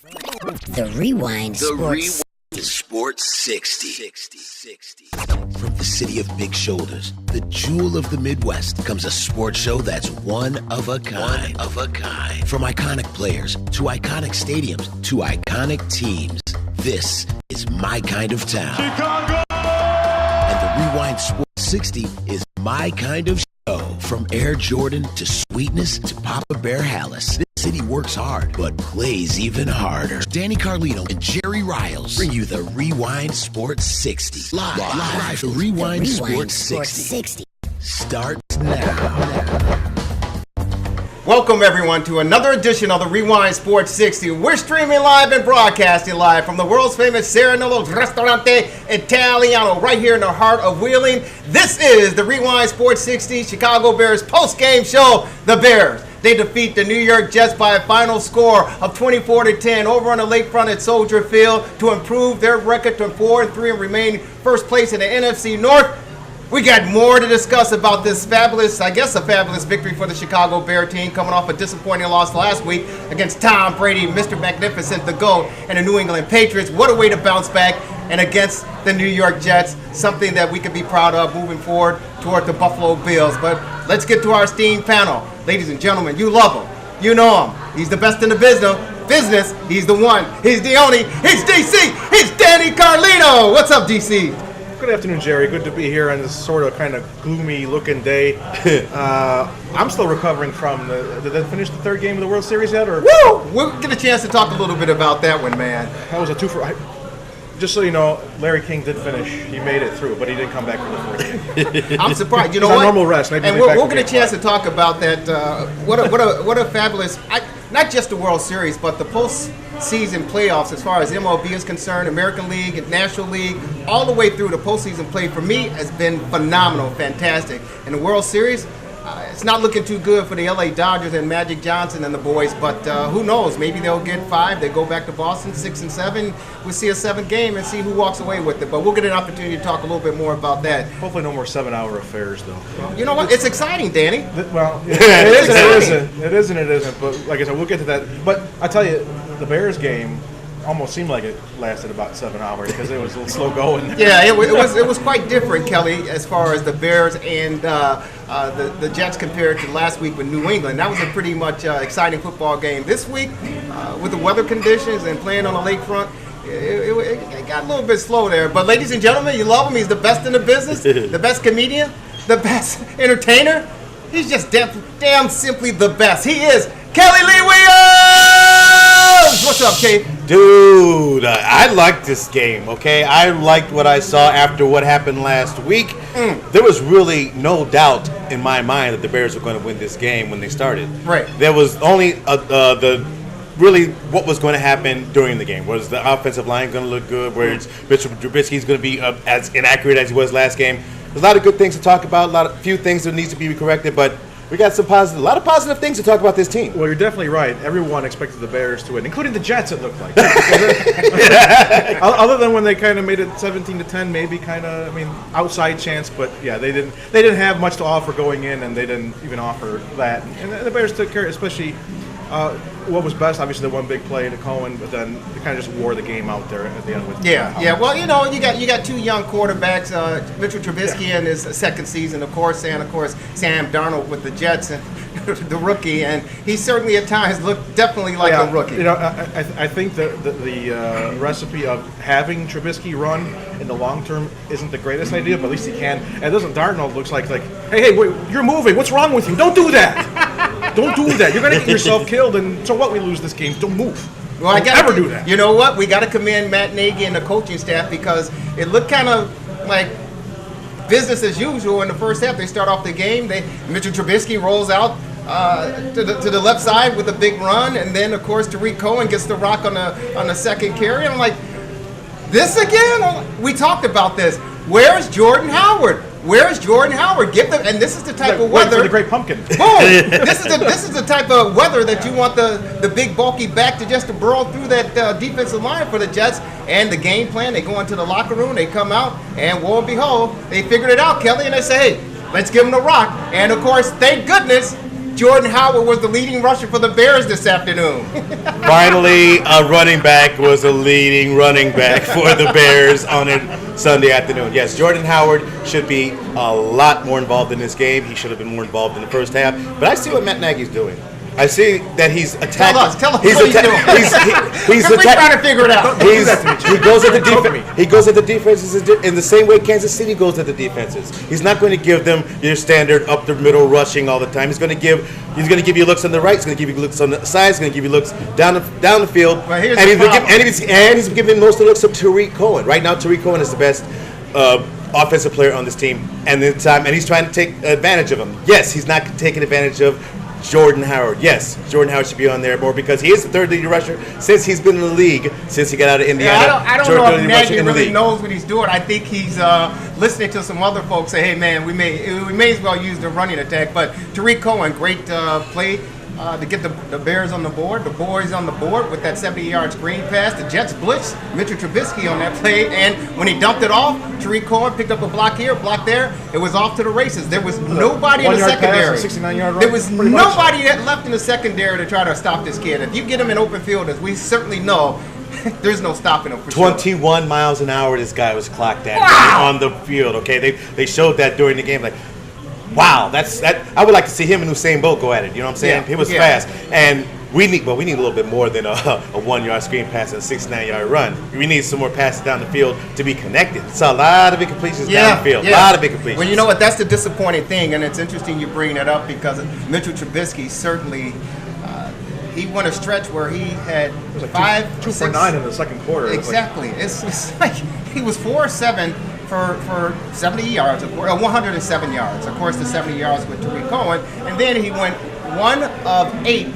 The Rewind Sports. Sports 60. From the city of big shoulders, the jewel of the Midwest, comes a sports show that's one of a kind. From iconic players to iconic stadiums to iconic teams, this is my kind of town. Chicago! And the Rewind Sports 60 is my kind of show. From Air Jordan to sweetness to Papa Bear Hallis, this city works hard but plays even harder. Danny Carlino and Jerry Riles bring you the Rewind Sports 60. Live. The Rewind Sports 60 starts now. Welcome, everyone, to another edition of the Rewind Sports 60. We're streaming live and broadcasting live from the world's famous Saranello Ristorante Italiano, right here in the heart of Wheeling. This is the Rewind Sports 60 Chicago Bears post-game show. The Bears, they defeat the New York Jets by a final score of 24-10 over on the lakefront at Soldier Field to improve their record to 4-3 and remain first place in the NFC North. We got more to discuss about this fabulous victory for the Chicago Bear team, coming off a disappointing loss last week against Tom Brady, Mr. Magnificent, the GOAT, and the New England Patriots. What a way to bounce back, and against the New York Jets, something that we can be proud of moving forward toward the Buffalo Bills. But let's get to our esteemed panel. Ladies and gentlemen, you love him. You know him. He's the best in the business. He's the one. He's the only. He's DC. He's Danny Carlino. What's up, DC? Good afternoon, Jerry. Good to be here on this sort of kind of gloomy-looking day. I'm still recovering from did they finish the third game of the World Series yet? Or? Woo! We'll get a chance to talk a little bit about that one, man. That was a two-for... Just so you know, Larry King did finish. He made it through, but he didn't come back for the fourth game. I'm surprised. You know what? what? Normal rest. Maybe and we'll get a chance to talk about that. What a fabulous... not just the World Series, but the postseason playoffs as far as MLB is concerned, American League and National League, all the way through the postseason play for me has been phenomenal, fantastic. And the World Series, it's not looking too good for the LA Dodgers and Magic Johnson and the boys, but who knows? Maybe they'll get 5. They go back to Boston, 6 and 7. We'll see a 7th game and see who walks away with it. But we'll get an opportunity to talk a little bit more about that. Hopefully no more 7-hour affairs, though. You know what? It's exciting, Danny. Well, it is and it isn't. But like I said, we'll get to that. But I tell you, the Bears game almost seemed like it lasted about 7 hours because it was a little slow going. Yeah, it was quite different, Kelly, as far as the Bears and the Jets compared to last week with New England. That was a pretty much exciting football game. This week, with the weather conditions and playing on the lakefront, it got a little bit slow there. But ladies and gentlemen, you love him. He's the best in the business, the best comedian, the best entertainer. He's just damn simply the best. He is Kelly Lee Williams! What's up, Kate? Dude, I liked this game, okay? I liked what I saw after what happened last week. There was really no doubt in my mind that the Bears were going to win this game when they started. Right. There was only what was going to happen during the game. Was the offensive line going to look good? Where Mitchell Trubisky's going to be as inaccurate as he was last game? There's a lot of good things to talk about, few things that needs to be corrected, but we got a lot of positive things to talk about this team. Well, you're definitely right. Everyone expected the Bears to win, including the Jets, it looked like. Other than when they kind of made it 17-10, maybe outside chance. But yeah, they didn't have much to offer going in, and they didn't even offer that. And the Bears took care, especially what was best, obviously the one big play to Cohen, but then they kind of just wore the game out there at the end with. Yeah. Well, you know, you got two young quarterbacks, Mitchell Trubisky in his second season, of course, and of course Sam Darnold with the Jets and the rookie, and he certainly at times looked definitely like a rookie. You know, I think the recipe of having Trubisky run in the long term isn't the greatest idea, but at least he can. And doesn't Darnold looks like hey, wait, you're moving. What's wrong with you? Don't do that. Don't do that. You're going to get yourself killed, and so what? We lose this game. Don't move. Well, never do that. You know what? We got to commend Matt Nagy and the coaching staff because it looked kind of like business as usual in the first half. They start off the game. Mitchell Trubisky rolls out to the left side with a big run, and then of course Tariq Cohen gets the rock on the second carry. I'm like, this again? We talked about this. Where's Jordan Howard? Where's Jordan Howard? Give them, and this is the type of weather. For the Great Pumpkin. Boom! This is the type of weather that you want the big bulky back to just to burrow through that defensive line for the Jets. And the game plan, they go into the locker room, they come out, and lo and behold, they figured it out, Kelly, and they say, hey, let's give them the rock. And of course, thank goodness, Jordan Howard was the leading rusher for the Bears this afternoon. Finally, a running back was a leading running back for the Bears on a Sunday afternoon. Yes, Jordan Howard should be a lot more involved in this game. He should have been more involved in the first half. But I see what Matt Nagy's doing. I see that he's attacking. Tell us what he's doing. He's We're trying to figure it out. He goes at the defense. He goes at the defenses in the same way Kansas City goes at the defenses. He's not going to give them your standard up the middle rushing all the time. He's going to give you looks on the right. He's going to give you looks on the sides. He's going to give you looks down the field. Well, here's and, the he's giving most of the looks to Tariq Cohen. Right now, Tariq Cohen is the best offensive player on this team, and he's trying to take advantage of him. Yes, he's not taking advantage of Jordan Howard. Yes, Jordan Howard should be on there more because he is the third leading rusher since he's been in the league, since he got out of Indiana. Yeah, I don't know if Nagy really knows what he's doing. I think he's listening to some other folks say, hey, man, we may as well use the running attack. But Tariq Cohen, great play to get the Bears on the board, the boys on the board with that 70-yard screen pass. The Jets blitz, Mitchell Trubisky on that play, and when he dumped it off, Tariq Cohen picked up a block here, a block there. It was off to the races. There was nobody in the secondary. 69-yard run. There was nobody that left in the secondary to try to stop this kid. If you get him in open field, as we certainly know, there's no stopping him for 21 miles an hour this guy was clocked at on the field. Okay, they showed that during the game. Like, wow, that. I would like to see him and Usain Bolt go at it. You know what I'm saying? He was fast, and we need a little bit more than a 1-yard screen pass and a 69-yard run. We need some more passes down the field to be connected. It's a lot of big completions down the field. A lot of big completions. Well, you know what? That's the disappointing thing, and it's interesting you bring that up because Mitchell Trubisky certainly. He went a stretch where he had two for 9 in the second quarter. Exactly. It's like he was 4-7 for 70 yards, 107 yards. Of course, the 70 yards with Tariq Cohen, and then he went 1 of 8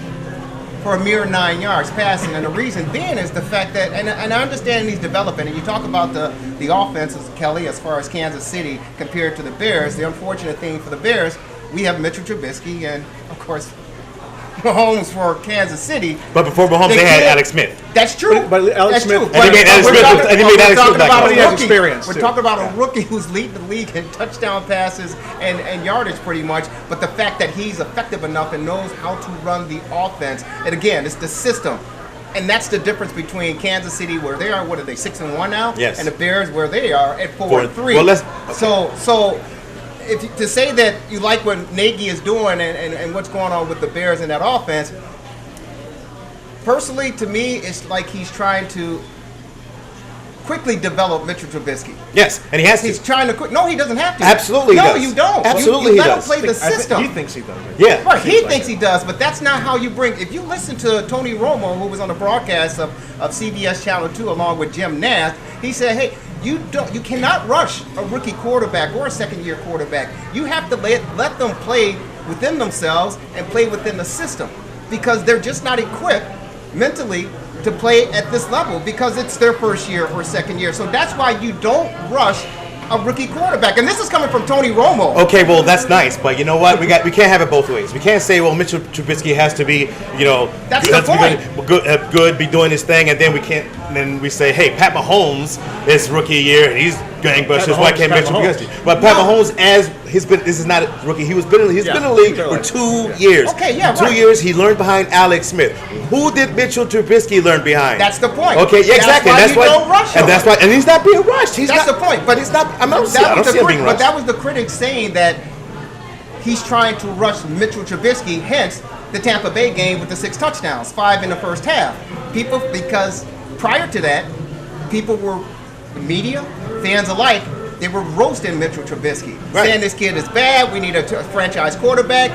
for a mere 9 yards passing. And the reason being is the fact that, and I understand he's developing. And you talk about the offenses, Kelly, as far as Kansas City compared to the Bears. The unfortunate thing for the Bears, we have Mitchell Trubisky, and of course, Mahomes for Kansas City. But before Mahomes, they had Alex Smith. That's true. But Alex Smith, and he made Alex Smith back. Experience. We're talking about a rookie who's leading the league in touchdown passes and yardage pretty much. But the fact that he's effective enough and knows how to run the offense, and again, it's the system. And that's the difference between Kansas City, where they are, what are they, 6-1 now? Yes. And the Bears, where they are at 4-3. Well, So to say that you like what Nagy is doing and what's going on with the Bears in that offense, personally, to me, it's like he's trying to quickly develop Mitchell Trubisky. Yes, and he has to. He's trying to No, he doesn't have to. Absolutely, no, he does. You don't. Absolutely, you he let does. him play the system. He thinks he does. Right? Yeah, right. He thinks he does, but that's not how you bring. If you listen to Tony Romo, who was on the broadcast of CBS Channel 2 along with Jim Nantz, he said, "Hey, you cannot rush a rookie quarterback or a second-year quarterback. You have to let them play within themselves and play within the system because they're just not equipped mentally to play at this level because it's their first year or second year. So that's why you don't rush a rookie quarterback." And this is coming from Tony Romo. Okay, well that's nice, but you know what? We can't have it both ways. We can't say, well, Mitchell Trubisky has to be, that's the point. Good, be doing his thing, and then we can't. And then we say, hey, Pat Mahomes is rookie year, and he's gangbusters. Why can't Mitchell Trubisky? But Pat Mahomes, this is not a rookie. He's been in the league for 2 years. Okay, yeah, in 2 years, he learned behind Alex Smith. Who did Mitchell Trubisky learn behind? That's the point. Okay, yeah, exactly. That's why you don't rush him. And he's not being rushed. That's the point. But he's not. I don't see him being rushed. But that was the critics saying that he's trying to rush Mitchell Trubisky. Hence the Tampa Bay game with the 6 touchdowns, 5 in the first half. Because prior to that, people were, media, fans alike, they were roasting Mitchell Trubisky, saying this kid is bad, we need a franchise quarterback.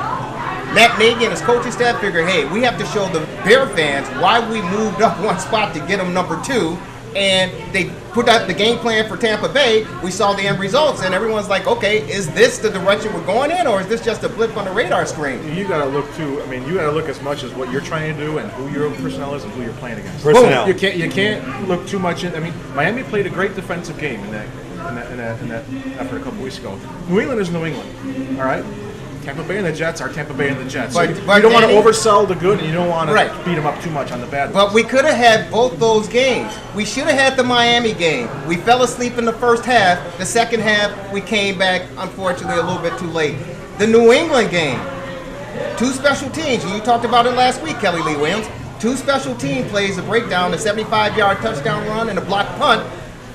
Matt Nagy and his coaching staff figured, hey, we have to show the Bear fans why we moved up one spot to get him number 2. And they put out the game plan for Tampa Bay. We saw the end results, and everyone's like, okay, is this the direction we're going in, or is this just a blip on the radar screen? You got to look, too. I mean, you got to look as much as what you're trying to do and who your personnel is and who you're playing against. Personnel. You can't look too much in. I mean, Miami played a great defensive game in that effort a couple weeks ago. New England is New England, all right? Tampa Bay and the Jets are Tampa Bay and the Jets. But you don't want to oversell the good, and you don't want to Right. beat them up too much on the bad But ones. we could have had both those games. We should have had the Miami game. We fell asleep in the first half. The second half, we came back, unfortunately, a little bit too late. The New England game, 2 special teams. You talked about it last week, Kelly Lee Williams. 2 special team plays, a breakdown, a 75-yard touchdown run, and a block punt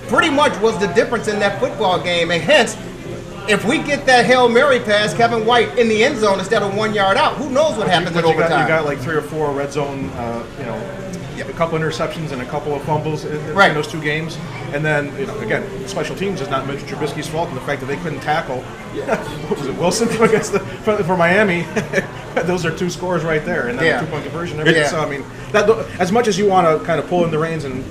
pretty much was the difference in that football game. And hence, if we get that Hail Mary pass, Kevin White in the end zone instead of 1 yard out, who knows what happens in overtime? You got like 3 or 4 red zone, a couple interceptions and a couple of fumbles in those 2 games. And then, again, special teams is not Mitch Trubisky's fault, and the fact that they couldn't tackle, what was it, Wilson for Miami? Those are 2 scores right there, and then a 2-point conversion. So, I mean, as much as you want to kind of pull in the reins and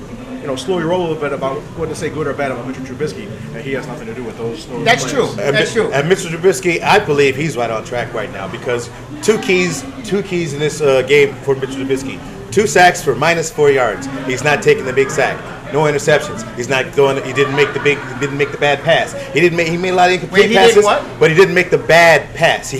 slow your roll a little bit about what to say good or bad about Mitchell Trubisky, he has nothing to do with those That's players. true. That's true. And Mitchell Trubisky, I believe he's right on track right now because two keys in this game for Mitchell Trubisky. 2 sacks for -4 yards. He's not taking the big sack. No interceptions. He's not going. He didn't make the bad pass. He made a lot of incomplete passes. Did what? But he didn't make the bad pass.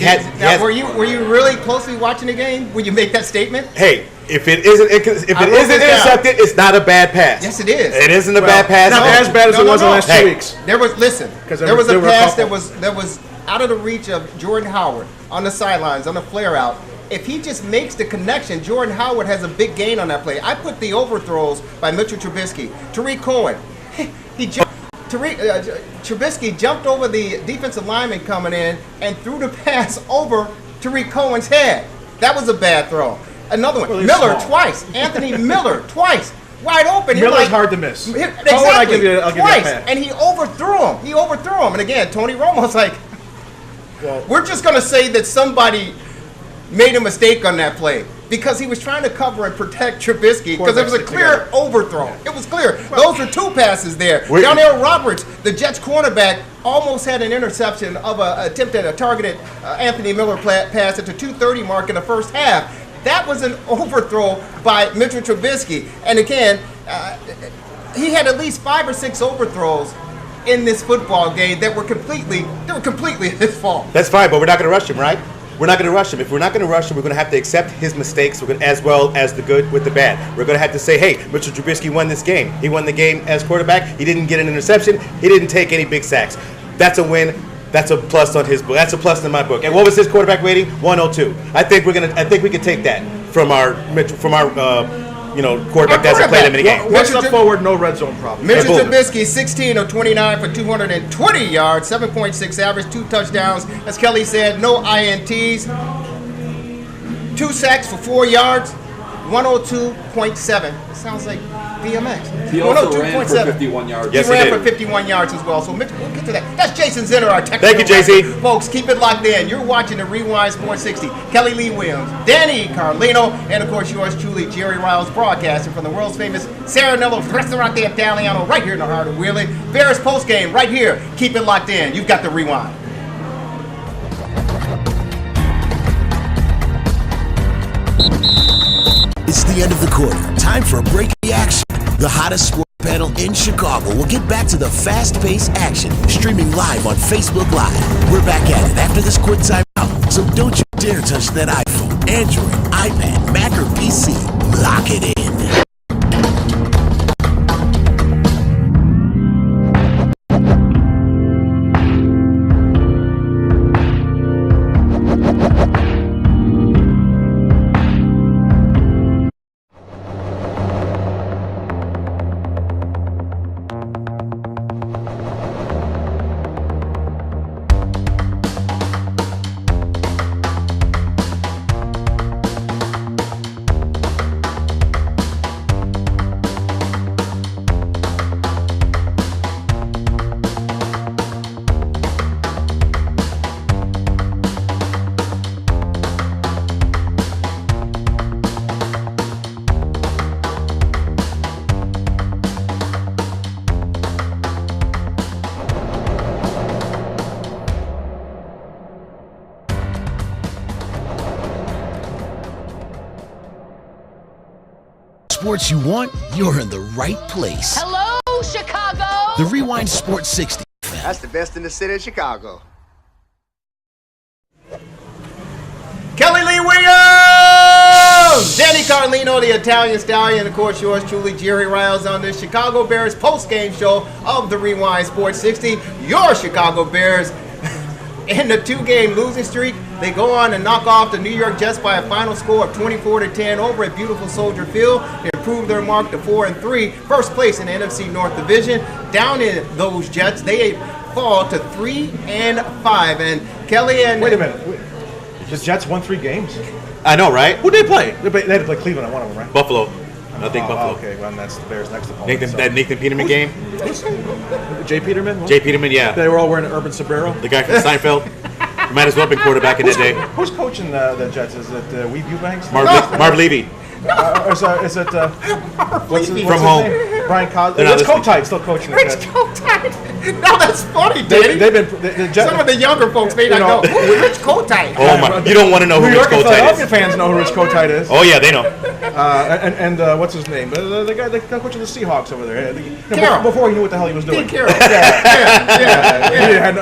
Were you really closely watching the game when you make that statement? Hey, if it isn't intercepted, it's not a bad pass. Yes, it is. It isn't a bad pass. Not as bad as it was in the last 2 weeks. There was a pass that was out of the reach of Jordan Howard on the sidelines on the flare out. If he just makes the connection, Jordan Howard has a big gain on that play. I put the overthrows by Mitchell Trubisky. Tariq Cohen, Trubisky jumped over the defensive lineman coming in and threw the pass over Tariq Cohen's head. That was a bad throw. Another one, Miller small. Twice. Anthony Miller twice. Wide open. Miller's hard to miss. Exactly. I'll give you Twice. that. And he overthrew him. And again, Tony Romo's like, we're just going to say that somebody made a mistake on that play because he was trying to cover and protect Trubisky because it was a clear overthrow. It was clear. Those are 2 passes there. Darnell Roberts, the Jets cornerback, almost had an interception of attempted a targeted Anthony Miller pass at the 2:30 mark in the first half. That was an overthrow by Mitchell Trubisky. And again, he had at least 5 or 6 overthrows in this football game that were completely his fault. That's fine, but we're not going to rush him, right? We're not going to rush him. If we're not going to rush him, we're going to have to accept his mistakes as well as the good with the bad. We're going to have to say, hey, Mitchell Trubisky won this game. He won the game as quarterback. He didn't get an interception. He didn't take any big sacks. That's a win. That's a plus on his book. That's a plus in my book. And what was his quarterback rating? 102. I think we can take that from our quarterback that hasn't played him in a game. One step forward, no red zone problem. Mitchell Trubisky, 16 of 29 for 220 yards, 7.6 average, 2 touchdowns. As Kelly said, no INTs. 2 sacks for 4 yards, 102.7. It sounds like BMX. He also ran for 51 yards. Yes, he ran did. for 51 yards as well. So Mitch, we'll get to that. That's Jason Zinner, our technical. Thank you, JC. director. Folks, keep it locked in. You're watching the Rewind Sports 60. Kelly Lee Williams, Danny Carlino, and of course yours truly, Jerry Riles, broadcasting from the world's famous Saranello Ristorante Italiano right here in the heart of Wheeling. Bears postgame right here. Keep it locked in. You've got the Rewind. It's the end of the quarter. Time for a break in the action. The hottest sports panel in Chicago will get back to the fast-paced action, streaming live on Facebook Live. We're back at it after this quick timeout, so don't you dare touch that iPhone, Android, iPad, Mac, or PC. Lock it in. Sports you want, you're in the right place. Hello, Chicago! The Rewind Sports 60. That's the best in the city of Chicago. Kelly Lee Williams! Danny Carlino, the Italian Stallion, and of course yours truly, Jerry Riles, on the Chicago Bears post-game show of the Rewind Sports 60. Your Chicago Bears in the 2-game losing streak. They go on and knock off the New York Jets by a final score of 24-10 over at beautiful Soldier Field. They improve their mark to 4-3, first place in the NFC North Division. Down in those Jets, they fall to 3-5. And Kelly and wait a minute, the Jets won 3 games. I know, right? Who did they play? They had to play Cleveland on one of them, right? Buffalo. I think Buffalo. Okay, well, that's the Bears' next opponent. That Nathan Peterman game? Jay Peterman? Jay Peterman, yeah. They were all wearing an Urban Sombrero. The guy from Seinfeld. Might as well have been quarterback in that day. Who's coaching the Jets? Is it Weeb Eubanks? Marv Levy. Is it what's his home. name? Brian Cosby. Rich Kotite still coaching the Jets. No, that's funny, Danny. They've been the Jets. Some of the younger folks may not know. Who is Rich Kotite? Oh my! You don't want to know who New Rich York and Kotite Philadelphia is. fans know who Rich Kotite is. Oh yeah, they know. And what's his name? The guy coaching the Seahawks over there. Carroll. Before he knew what the hell he was doing. Carroll.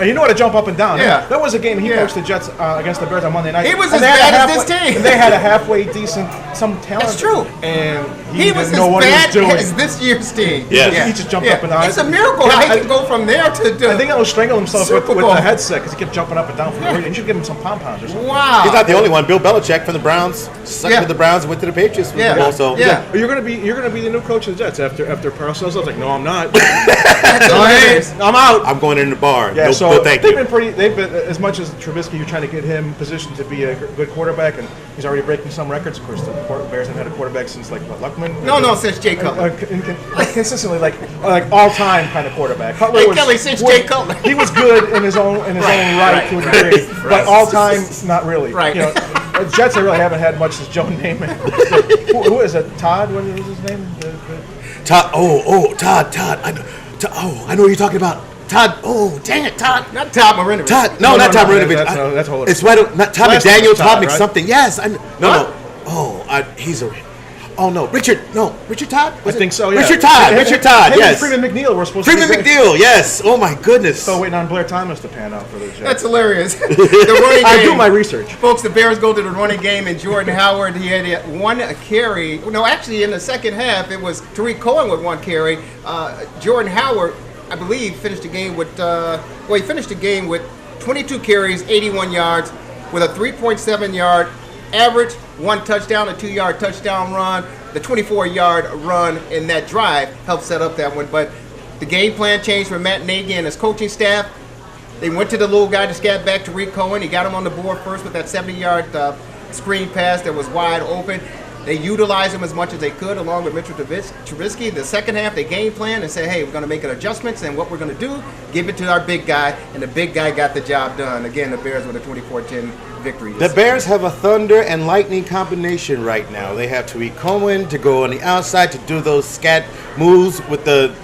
He knew how to jump up and down. Yeah. That was a game he coached the Jets against the Bears on Monday night. He was And as they had bad a as this team. And they had a halfway decent, some talent. That's true. And He was didn't as know what he was bad doing. as this year's team. Yeah. He just jumped up and down. It's a miracle how he can go from there to I think he'll strangle himself with Super Bowl. the headset because he kept jumping up and down from the ring. You should give him some pom-poms or something. Wow. He's not the only one. Bill Belichick from the Browns sucked with the Browns and went to the Patriots. Yeah. Also, Yeah. You're gonna be the new coach of the Jets after Parcells. I was like, no, I'm not. That's hilarious. I'm out. I'm going in the bar. Yeah, no, so no, thank they've you. been as much as Trubisky, you're trying to get him positioned to be a good quarterback, and he's already breaking some records. Of course, the Bears haven't had a quarterback since like what, Luckman. No, since Jay Cutler. Consistently, like all-time kind of quarterback. Cutler Hey, Kelly, since Jay Cutler. He was good in his own right to a degree, but all-time, not really. Right. You know, the Jets, they really haven't had much since Joe Namath. who is it? Todd? What was his name? Todd. Todd. I know what you're talking about. Todd. Oh, dang it, Todd. Not Todd Marinovich. Todd. No, not Todd Marinovich. That's whole. It's right. Not Todd Last McDaniel. name is Todd Todd, right? McSomething. Yes. No. What? He's a. Oh no, Richard. No, Richard Todd. I think so. Yeah. Richard Todd. Yes. Freeman McNeil. We're supposed Freeman to be McNeil. Yes. Oh my goodness. Still waiting on Blair Thomas to pan out for the Jets. That's hilarious. The running I game. do my research. Folks, the Bears go to the running game, and Jordan Howard, he had one carry. No, actually, in the second half, it was Tariq Cohen with one carry. Jordan Howard, I believe, finished the game with, he finished the game with 22 carries, 81 yards, with a 3.7 yard average, 1 touchdown, a 2-yard touchdown run. The 24-yard run in that drive helped set up that one. But the game plan changed for Matt Nagy and his coaching staff. They went to the little guy to scat back to Tariq Cohen. He got him on the board first with that 70-yard screen pass that was wide open. They utilized him as much as they could along with Mitchell Trubisky. The second half, they game planned and said, hey, we're going to make adjustments, and what we're going to do, give it to our big guy, and the big guy got the job done. Again, the Bears with a 24-10 victory. The Bears have a thunder and lightning combination right now. They have Tariq Cohen to go on the outside to do those scat moves with the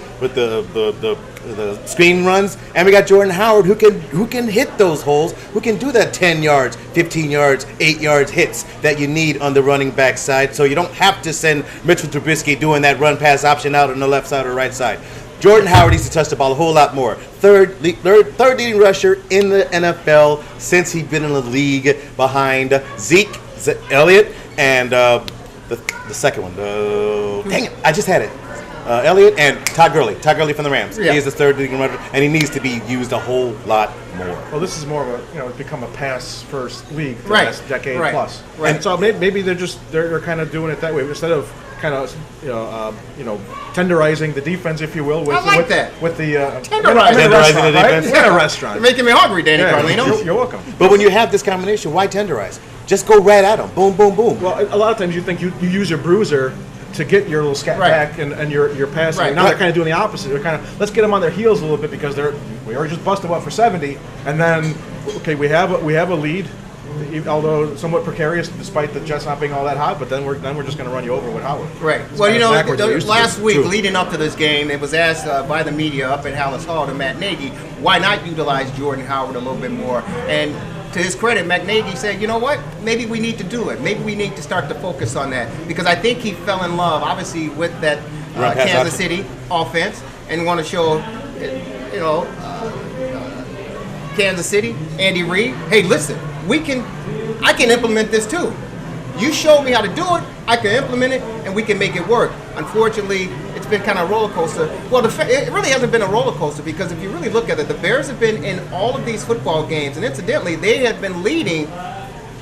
screen runs, and we got Jordan Howard who can hit those holes, who can do that 10 yards, 15 yards, 8 yards hits that you need on the running back side. So you don't have to send Mitchell Trubisky doing that run pass option out on the left side or right side. Jordan Howard needs to touch the ball a whole lot more. Third leading rusher in the NFL since he's been in the league behind Zeke Elliott and the second one. Dang it, I just had it. Elliott and Todd Gurley. Todd Gurley from the Rams. Yeah. He is the third leading rusher, and he needs to be used a whole lot more. Well, this is more of a, it's become a pass-first league the Right. last decade Right. plus. Right. And so maybe they're kind of doing it that way instead of kind of tenderizing the defense, if you will. With, I like with, that. With the Tenderizing the defense. We're in a restaurant. You're making me hungry, Danny Carlino. You're welcome. But when you have this combination, why tenderize? Just go right at him. Boom, boom, boom. Well, a lot of times you think you use your bruiser to get your little scat Right. back and your passing. Right. Now they're kind of doing the opposite. They're kind of, let's get them on their heels a little bit because we already just busted one for 70, and then we have a lead, although somewhat precarious despite the Jets not being all that hot. But then we're just going to run you over with Howard. Right. It's Well, kind of backwards than it used to be. last week, True. leading up to this game, it was asked by the media up at Hallis Hall to Matt Nagy, why not utilize Jordan Howard a little bit more? And to his credit, Matt Nagy said, you know what? Maybe we need to do it. Maybe we need to start to focus on that. Because I think he fell in love, obviously, with that Run pass Kansas option. City offense and want to show, Kansas City, Andy Reid, hey, listen, I can implement this too. You showed me how to do it, I can implement it, and we can make it work. Unfortunately, it's been kind of a roller coaster. Well, it really hasn't been a roller coaster because if you really look at it, the Bears have been in all of these football games, and incidentally, they have been leading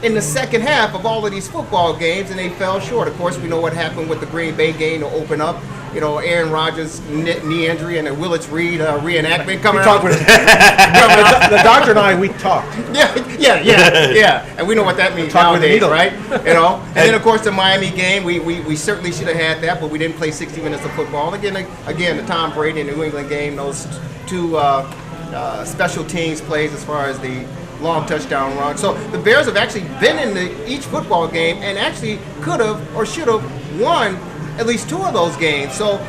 in the second half of all of these football games, and they fell short. Of course, we know what happened with the Green Bay game to open up. You know, Aaron Rodgers' knee injury and the Willis Reed reenactment coming out. The doctor and I, we talked. Yeah. And we know what that means nowadays, right? You know. And then, of course, the Miami game, we certainly should have had that, but we didn't play 60 minutes of football. And again, the Tom Brady and New England game, those two special teams plays as far as the long touchdown run. So the Bears have actually been in each football game and actually could have or should have won at least two of those games. So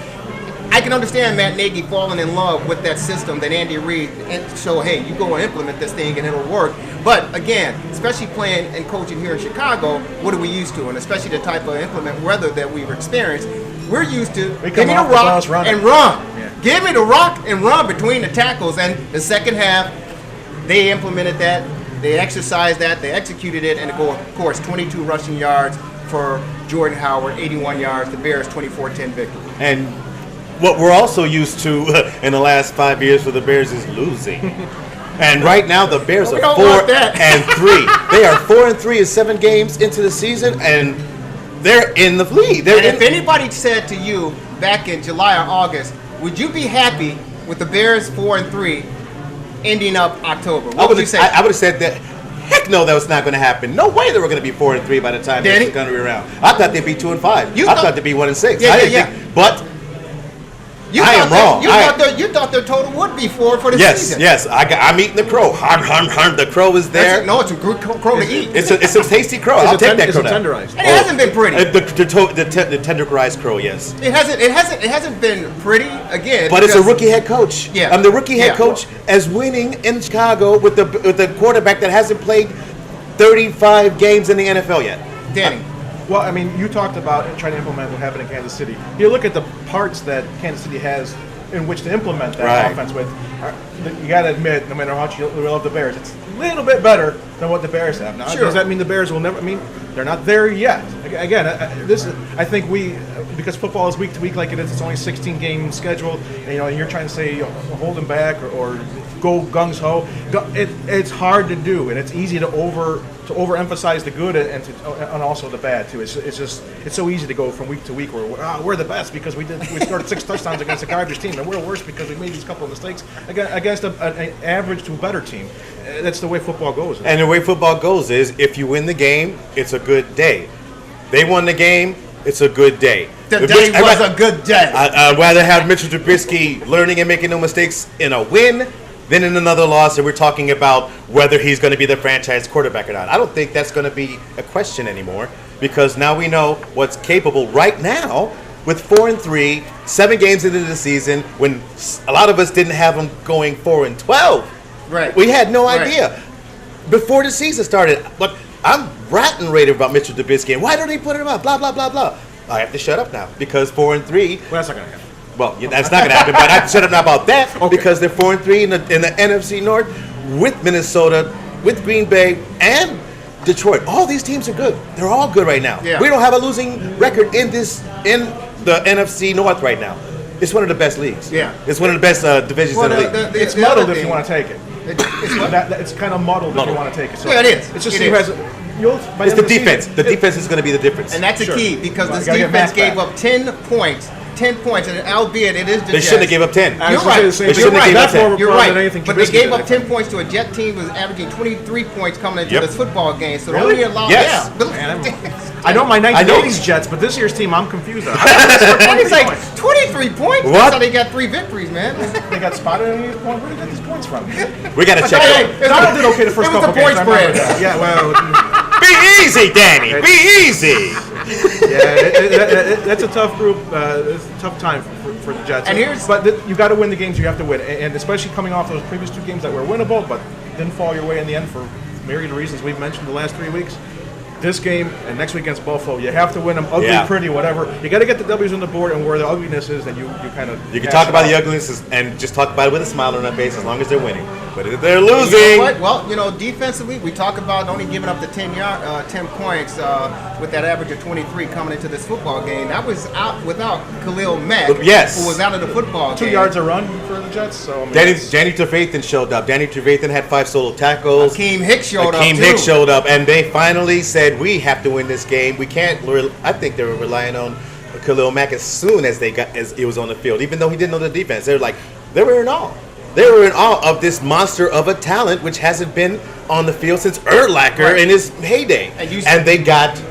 I can understand Matt Nagy falling in love with that system that Andy Reid, and so hey, you go and implement this thing and it'll work. But again, especially playing and coaching here in Chicago, what are we used to? And especially the type of implement weather that we've experienced, we're used to give me the rock and run. Yeah. Give me the rock and run between the tackles. And the second half, they implemented that, they exercised that, they executed it, and of course, 22 rushing yards for Jordan Howard, 81 yards, the Bears 24-10 victory. And what we're also used to in the last 5 years for the Bears is losing. And right now the Bears are 4-3. They are 4-3 in 7 games into the season, and they're in the lead. If anybody said to you back in July or August, would you be happy with the Bears 4-3 ending up October? What would you say? I would have said that. Heck no, that was not going to happen. No way they were going to be 4-3 by the time this is going to be around. I thought they'd be 2-5. I thought they'd be 1-6. But I am wrong. You thought their total would be 4 for the season. Yes. I'm eating the crow. The crow is there. It's a good crow to eat. It's a tasty crow. I'll take that crow. It's tenderized. And it hasn't been pretty. The tenderized crow, yes. It hasn't been pretty again. But it's a rookie head coach. Yeah. I'm the rookie head coach as winning in Chicago with the quarterback that hasn't played 35 games in the NFL yet. Danny. Well, I mean, you talked about trying to implement what happened in Kansas City. You look at the parts that Kansas City has in which to implement that offense with. You got to admit, no matter how much you love the Bears, it's a little bit better than what the Bears have. Now, does that mean the Bears will never? I mean, they're not there yet. Again, I think because football is week to week like it is. It's only a 16-game schedule. And you're trying to say hold them back or go gung ho. It's hard to do, and it's easy to overemphasize the good and also the bad too. It's so easy to go from week to week where we're the best because we scored 6 touchdowns against a garbage team, and we're worse because we made these couple of mistakes against an average to a better team. That's the way football goes. And the way football goes is if you win the game, it's a good day. They won the game, it's a good day. The day was a good day. I'd rather have Mitchell Trubisky learning and making no mistakes in a win than in another loss, and we're talking about whether he's going to be the franchise quarterback or not. I don't think that's going to be a question anymore because now we know what's capable right now with 4-3, 7 games into the season when a lot of us didn't have them going 4-12. Right. We had no idea before the season started. But I'm ranting right about Mitchell Trubisky and why don't they put him up? Blah, blah, blah, blah. I have to shut up now because 4-3. Well, that's not going to happen. Well, that's not going to happen, but I have to shut up now about that because they're 4-3 in the NFC North with Minnesota, with Green Bay, and Detroit. All these teams are good. They're all good right now. Yeah. We don't have a losing record in the NFC North right now. It's one of the best leagues. Yeah. It's one of the best divisions in the league. It's muddled if you want to take it. It's kind of muddled if you want to take it. So yeah, it is. It's just it's the defense. The defense is going to be the difference. And that's a key because this defense gave up 10 points. 10 points, and albeit it is the They shouldn't have gave up 10. You're right. You're right. But they gave up 10 10 points to a Jet team was averaging 23 points coming into this football game. So really? they only allowed. Yes. Yeah. I know my 1980s Jets, but this year's team I'm confused on. It's like 23 points. What? That's how they got 3 victories, man. They got spotted on these points. Where did they get these points from? We got to check it. Donald did okay the first couple games. It was a point spread. Yeah, well. Be easy, Danny. Be easy. Yeah, that's a tough group. It's a tough time for the Jets. But you got to win the games you have to win, and especially coming off those previous 2 games that were winnable, but didn't fall your way in the end for myriad of reasons we've mentioned the last 3 weeks. this game and next week against Buffalo, you have to win them ugly, Yeah. pretty, whatever. You got to get the W's on the board, and where the ugliness is, then you kind of... You can talk about the ugliness and just talk about it with a smile on their face as long as they're winning. But if they're losing... You know what? Well, defensively, we talk about only giving up the 10 points with that average of 23 coming into this football game. That was out without Khalil Mack, yes, who was out of the football game. 2 yards a run for the Jets. So I mean, Danny Trevathan showed up. Danny Trevathan had 5 solo tackles. Akeem Hicks showed up, Akeem Hicks showed up, and they finally said, we have to win this game. We can't... I think they were relying on Khalil Mack as soon as he was on the field, even though he didn't know the defense. They were in awe. They were in awe of this monster of a talent which hasn't been on the field since Urlacher in his heyday. And they got...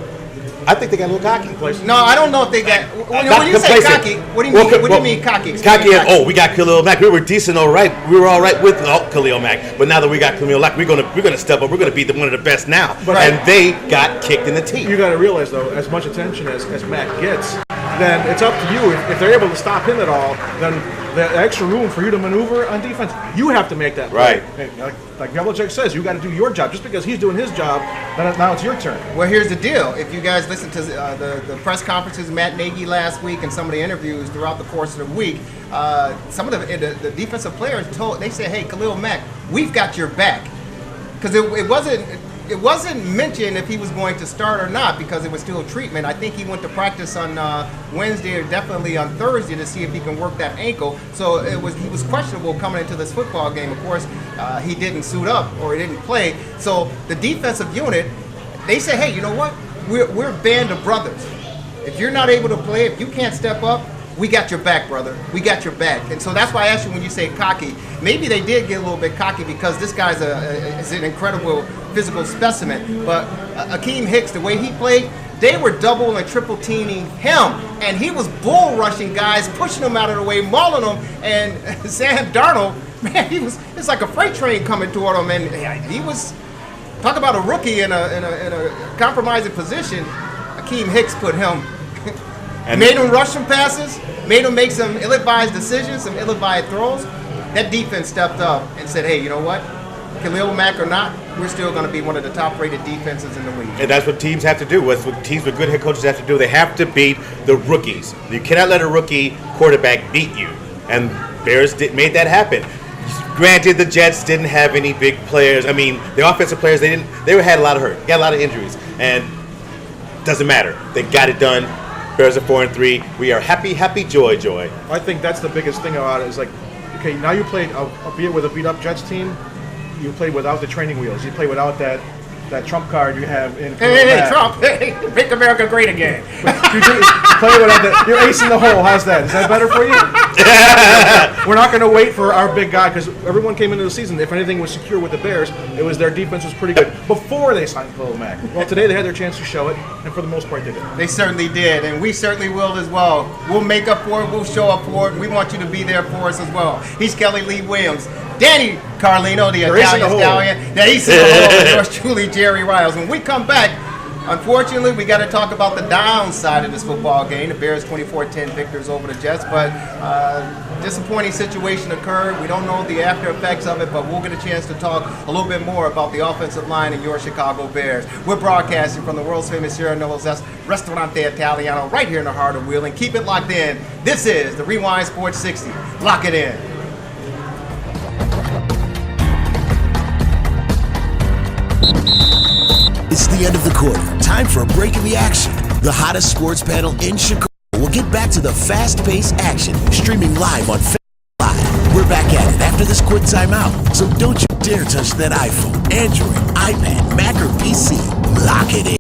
I think they got a little cocky. No, I don't know if they got... When you say cocky, what do you mean? What do you mean cocky? Cocky. We got Khalil Mack. We were decent, all right. We were all right with Khalil Mack. But now that we got Khalil Mack, we're gonna step up. We're gonna be one of the best now. And they got kicked in the teeth. You got to realize, though, as much attention as Mack gets, then it's up to you. If they're able to stop him at all, then the extra room for you to maneuver on defense, you have to make that play. Right. Like Belichick says, you got to do your job. Just because he's doing his job, then now it's your turn. Well, here's the deal. If you guys listen to the press conferences, Matt Nagy last week, and some of the interviews throughout the course of the week, some of the defensive players they said, hey, Khalil Mack, we've got your back. Because it wasn't mentioned if he was going to start or not, because it was still treatment. I think he went to practice on Wednesday or definitely on Thursday to see if he can work that ankle. So he was questionable coming into this football game. Of course, he didn't suit up or he didn't play. So the defensive unit, they say, hey, you know what? We're a band of brothers. If you're not able to play, if you can't step up, we got your back, brother. We got your back. And so that's why I asked you when you say cocky. Maybe they did get a little bit cocky because this guy's is an incredible physical specimen. But Akeem Hicks, the way he played, they were double and triple teaming him. And he was bull rushing guys, pushing them out of the way, mauling them. And Sam Darnold, man, it's like a freight train coming toward him. And he was, talk about a rookie in a compromising position. Akeem Hicks put him... And made him rush some passes, made him make some ill-advised decisions, some ill-advised throws. That defense stepped up and said, hey, you know what? Khalil Mack or not, we're still going to be one of the top-rated defenses in the league. And that's what teams have to do. That's what teams with good head coaches have to do. They have to beat the rookies. You cannot let a rookie quarterback beat you. And Bears made that happen. Granted, the Jets didn't have any big players. I mean, the offensive players, they had a lot of hurt. Got a lot of injuries. And doesn't matter. They got it done. Bears are 4-3. We are happy, joy. I think that's the biggest thing about it is like, okay, now you played, albeit with a beat-up Jets team, you played without the training wheels. You play without that trump card you have in. Hey, Trump! Hey, make America great again. You play without that. You're ace in the hole. How's that? Is that better for you? We're not going to wait for our big guy because everyone came into the season. If anything was secure with the Bears, it was their defense was pretty good before they signed Khalil Mack. Well, today they had their chance to show it, and for the most part they did. They certainly did, and we certainly will as well. We'll make up for it. We'll show up for it. We want you to be there for us as well. He's Kelly Lee Williams. Danny Carlino, the Italian stallion. Yeah, he's in the hole. Yours truly, Jerry Riles. When we come back, unfortunately, we got to talk about the downside of this football game. The Bears 24-10 victors over the Jets, but disappointing situation occurred. We don't know the after effects of it, but we'll get a chance to talk a little bit more about the offensive line in your Chicago Bears. We're broadcasting from the world's famous Saranello's Ristorante Italiano right here in the heart of Wheeling. Keep it locked in. This is the Rewind Sports 60. Lock it in. It's the end of the quarter. Time for a break in the action. The hottest sports panel in Chicago will get back to the fast-paced action, streaming live on Facebook Live. We're back at it after this quick timeout. So don't you dare touch that iPhone, Android, iPad, Mac, or PC. Lock it in.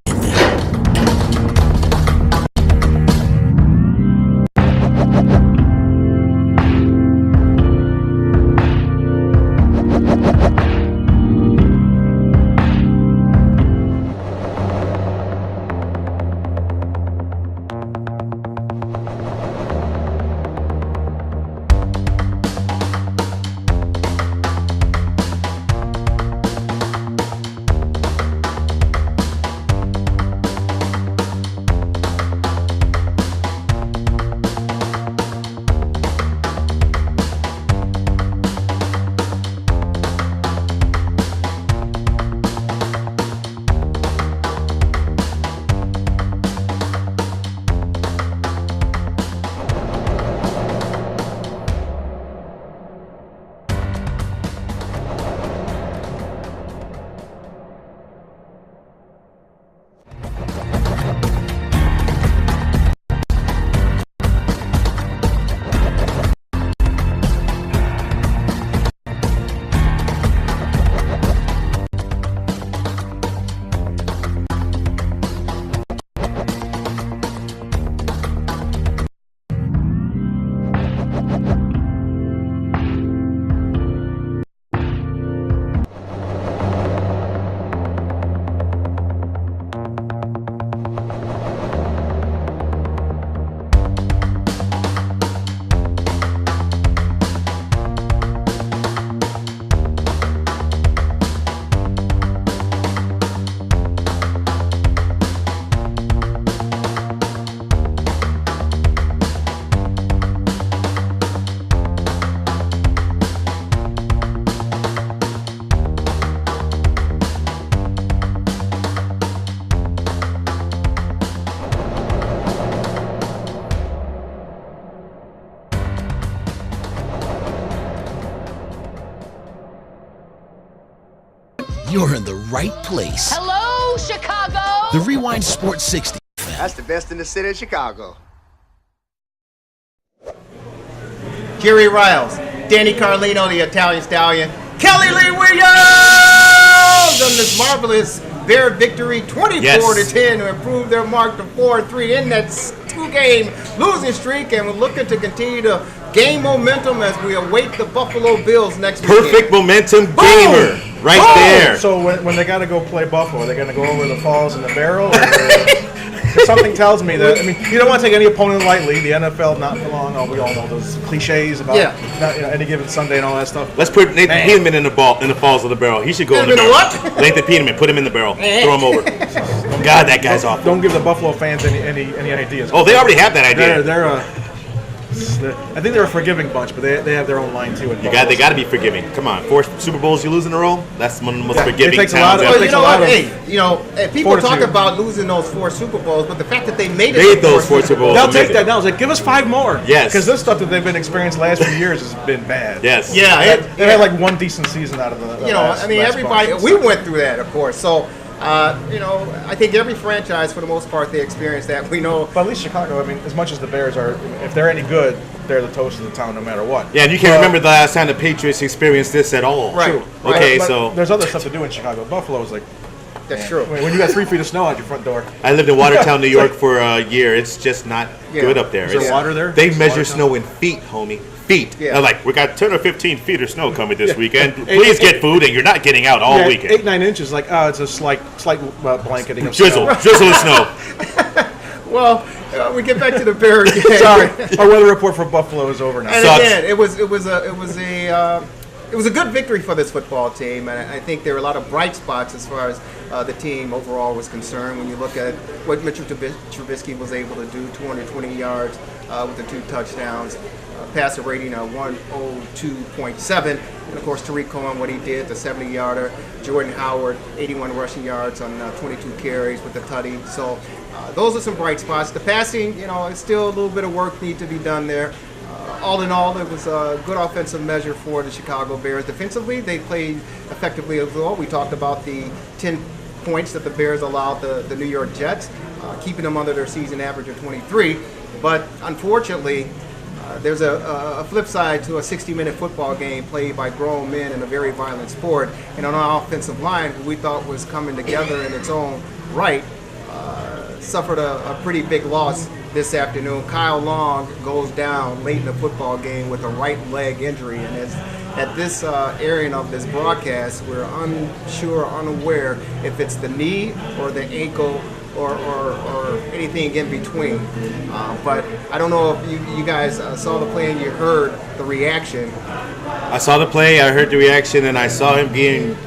right place. Hello, Chicago. The Rewind Sports 60. That's the best in the city of Chicago. Jerry Riles, Danny Carlino, the Italian Stallion, Kelly Lee Williams on this marvelous Bear victory, 24-10, to improve their mark to 4-3 in that 2-game losing streak, and we're looking to continue to gain momentum as we await the Buffalo Bills next week. Perfect momentum gamer right there. So when they got to go play Buffalo, are they going to go over the falls in the barrel? Something tells me that, I mean, you don't want to take any opponent lightly. The NFL, not for long. We all know those cliches about any given Sunday and all that stuff. Let's put Nathan Peterman in the falls of the barrel. He should go in the barrel. What? Nathan Peterman, put him in the barrel. Throw him over. God, that guy's awful. Don't give the Buffalo fans any ideas. Oh, they already have that idea. I think they're a forgiving bunch, but they have their own line too. They got to be forgiving. Come on, 4 Super Bowls you lose in a row. That's one of the most forgiving towns But ever. you know what? People talk about losing those 4 Super Bowls, but the fact that they made those 4 Super Bowls. They'll take that now. It's like, give us 5 more. Yes. Because this stuff that they've been experiencing the last few years has been bad. Yes. Yeah. They had like one decent season out of the everybody. bunch. We went through that, of course. So. I think every franchise, for the most part, they experience that. We know. But at least Chicago, I mean, as much as the Bears are, if they're any good, they're the toast of the town no matter what. Yeah, and you can't remember the last time the Patriots experienced this at all. Right. True. Okay, but so. There's other stuff to do in Chicago. Buffalo's like. That's true. When you got 3 feet of snow out your front door. I lived in Watertown, New York for a year. It's just not good up there. Is there water there? They measure snow in feet, homie. Feet. Yeah. They're like, we got 10 or 15 feet of snow coming this weekend. Please get food, and you're not getting out all weekend. 8-9 inches, like it's a slight blanketing of Drizzle of snow. Well, we get back to the Bears game. Sorry, our weather report for Buffalo is over now. And again, it was a good victory for this football team, and I think there were a lot of bright spots as far as the team overall was concerned. When you look at what Mitchell Trubisky was able to do, 220 yards with the 2 touchdowns, passer rating of 102.7, and of course Tariq Cohen, what he did, the 70-yarder. Jordan Howard, 81 rushing yards on 22 carries with the tutty. So those are some bright spots. The passing, it's still a little bit of work need to be done there. All in all, it was a good offensive measure for the Chicago Bears. Defensively, they played effectively as well. We talked about the 10 points that the Bears allowed the New York Jets, keeping them under their season average of 23. But unfortunately, there's a flip side to a 60-minute football game played by grown men in a very violent sport. And on our offensive line, who we thought was coming together in its own right, suffered a pretty big loss this afternoon. Kyle Long goes down late in the football game with a right leg injury, and at this airing of this broadcast, we're unaware if it's the knee or the ankle or anything in between. But I don't know if you guys saw the play and you heard the reaction. I saw the play, I heard the reaction, and I saw him being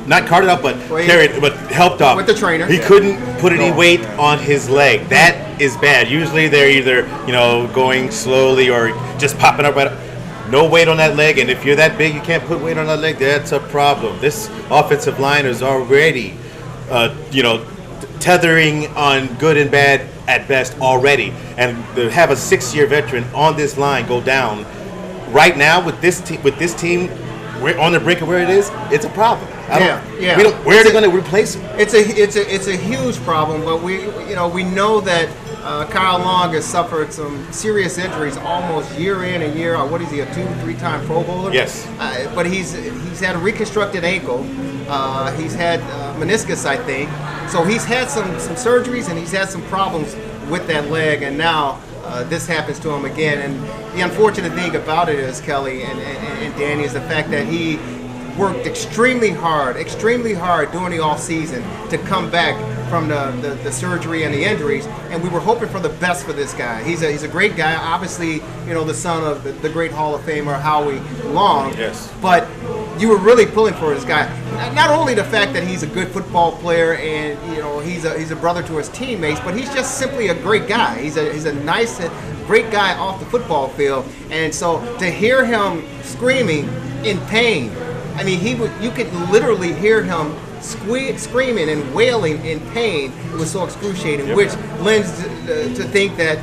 not carted up, but carried, but helped up. With the trainer. He couldn't put any weight on his leg. That is bad. Usually they're either, going slowly or just popping up right up. No weight on that leg, and if you're that big, you can't put weight on that leg, that's a problem. This offensive line is already, tethering on good and bad at best already. And to have a 6-year veteran on this line go down right now with this team, we're on the brink of where it is. It's a problem. Where are they going to replace him? It's a huge problem, but we know that Kyle Long has suffered some serious injuries almost year in and year out. What is he, a 2-3-time Pro Bowler? Yes. But he's had a reconstructed ankle. He's had meniscus, I think. So he's had some surgeries and he's had some problems with that leg, and now this happens to him again. And the unfortunate thing about it is, Kelly and Danny, is the fact that he worked extremely hard during the off season to come back from the surgery and the injuries, and we were hoping for the best for this guy. He's a great guy, obviously, the son of the great Hall of Famer Howie Long. Yes. But you were really pulling for this guy. Not only the fact that he's a good football player and he's a brother to his teammates, but he's just simply a great guy. He's a nice, great guy off the football field, and so to hear him screaming in pain. I mean, you could literally hear him screaming and wailing in pain. It was so excruciating, which lends to think that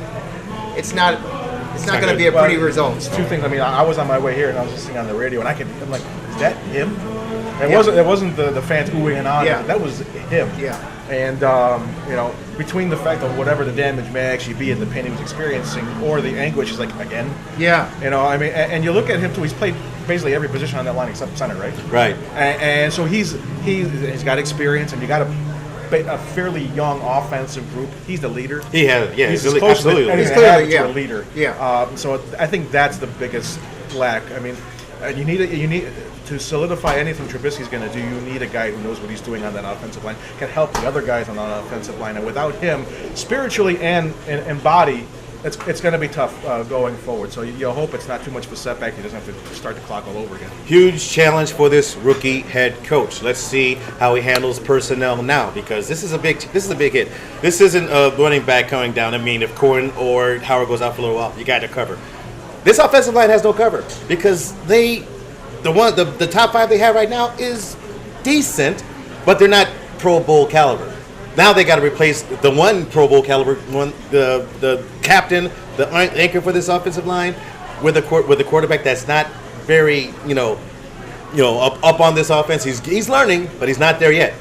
it's not going to be a pretty result. It's 2 things. I mean, I was on my way here and I was listening on the radio, and I'm like, is that him? It wasn't the fans oohing and ahhing. Yeah. That was him. Yeah. And between the fact of whatever the damage may actually be in the pain he was experiencing, or the anguish, is like again. Yeah. And you look at him too. He's played basically every position on that line except center, right? Right. And so he's got experience, and you got a fairly young offensive group. He's the leader. He has, yeah, He's he's close absolutely. to, He's he's clearly, to a leader. Yeah. So I think that's the biggest lack. I mean, you need to solidify anything Trubisky's going to do. You need a guy who knows what he's doing on that offensive line, can help the other guys on that offensive line. And without him, spiritually and body, it's going to be tough going forward. So you hope it's not too much of a setback. He doesn't have to start the clock all over again. Huge challenge for this rookie head coach. Let's see how he handles personnel now, because this is a big hit. This isn't a running back coming down. I mean, if Corn or Howard goes out for a little while, you got to cover. This offensive line has no cover because the top 5 they have right now is decent, but they're not Pro Bowl caliber. Now they got to replace the one Pro Bowl caliber one, the captain, the anchor for this offensive line, with a quarterback that's not very up on this offense. He's learning, but he's not there yet.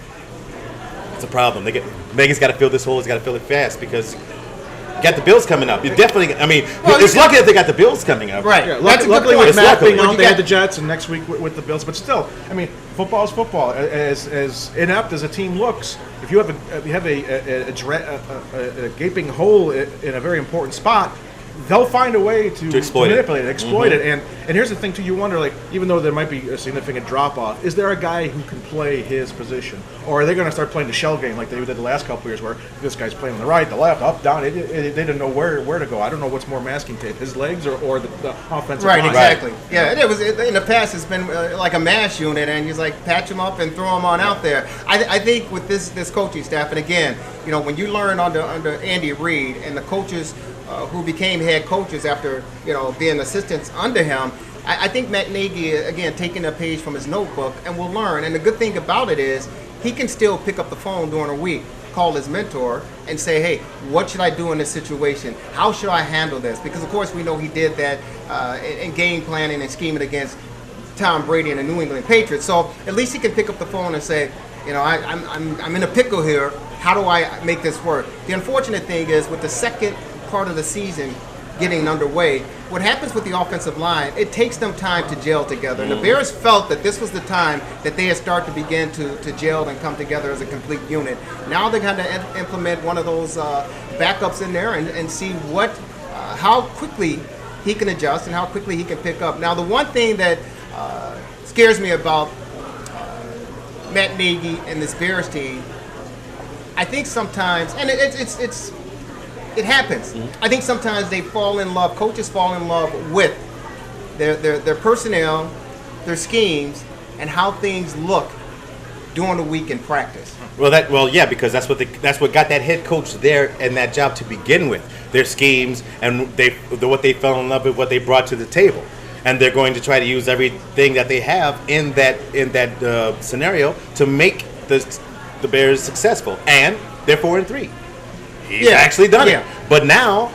It's a problem. Megan's got to fill this hole. He's got to fill it fast because you got the Bills coming up. You definitely. I mean, it's lucky that they got the Bills coming up. Right. Yeah, That's luckily a good with point. Matt being Well, out, you they got- had the Jets, and next week with the Bills. But still, I mean, football is football. As inept as a team looks, if you have a gaping hole in a very important spot, they'll find a way to exploit manipulate it, exploit it. And here's the thing too: you wonder, like, even though there might be a significant drop off, is there a guy who can play his position, or are they going to start playing the shell game like they did the last couple years, where this guy's playing on the right, the left, up, down? They didn't know where to go. I don't know what's more masking tape, his legs or the offensive Right, line. exactly. Yeah, it was in the past. It's been like a mash unit, and you like patch them up and throw them on out there. I think with this coaching staff, and again, when you learn under Andy Reid and the coaches who became head coaches after being assistants under him, I think Matt Nagy, again, taking a page from his notebook, and will learn. And the good thing about it is he can still pick up the phone during a week, call his mentor, and say, hey, what should I do in this situation? How should I handle this? Because, of course, we know he did that in game planning and scheming against Tom Brady and the New England Patriots. So at least he can pick up the phone and say, I'm in a pickle here. How do I make this work? The unfortunate thing is, with the second part of the season getting underway, what happens with the offensive line, it takes them time to gel together. And the Bears felt that this was the time that they had started to begin to gel and come together as a complete unit. Now they're going to implement one of those backups in there and see how quickly he can adjust and how quickly he can pick up. Now, the one thing that scares me about Matt Nagy and this Bears team, I think sometimes, and it happens. I think sometimes coaches fall in love with their personnel, their schemes, and how things look during the week in practice. Because that's what got that head coach there and that job to begin with. Their schemes and what they fell in love with, what they brought to the table, and they're going to try to use everything that they have in that scenario to make the Bears successful. And they're 4-3. He's actually done it. But now,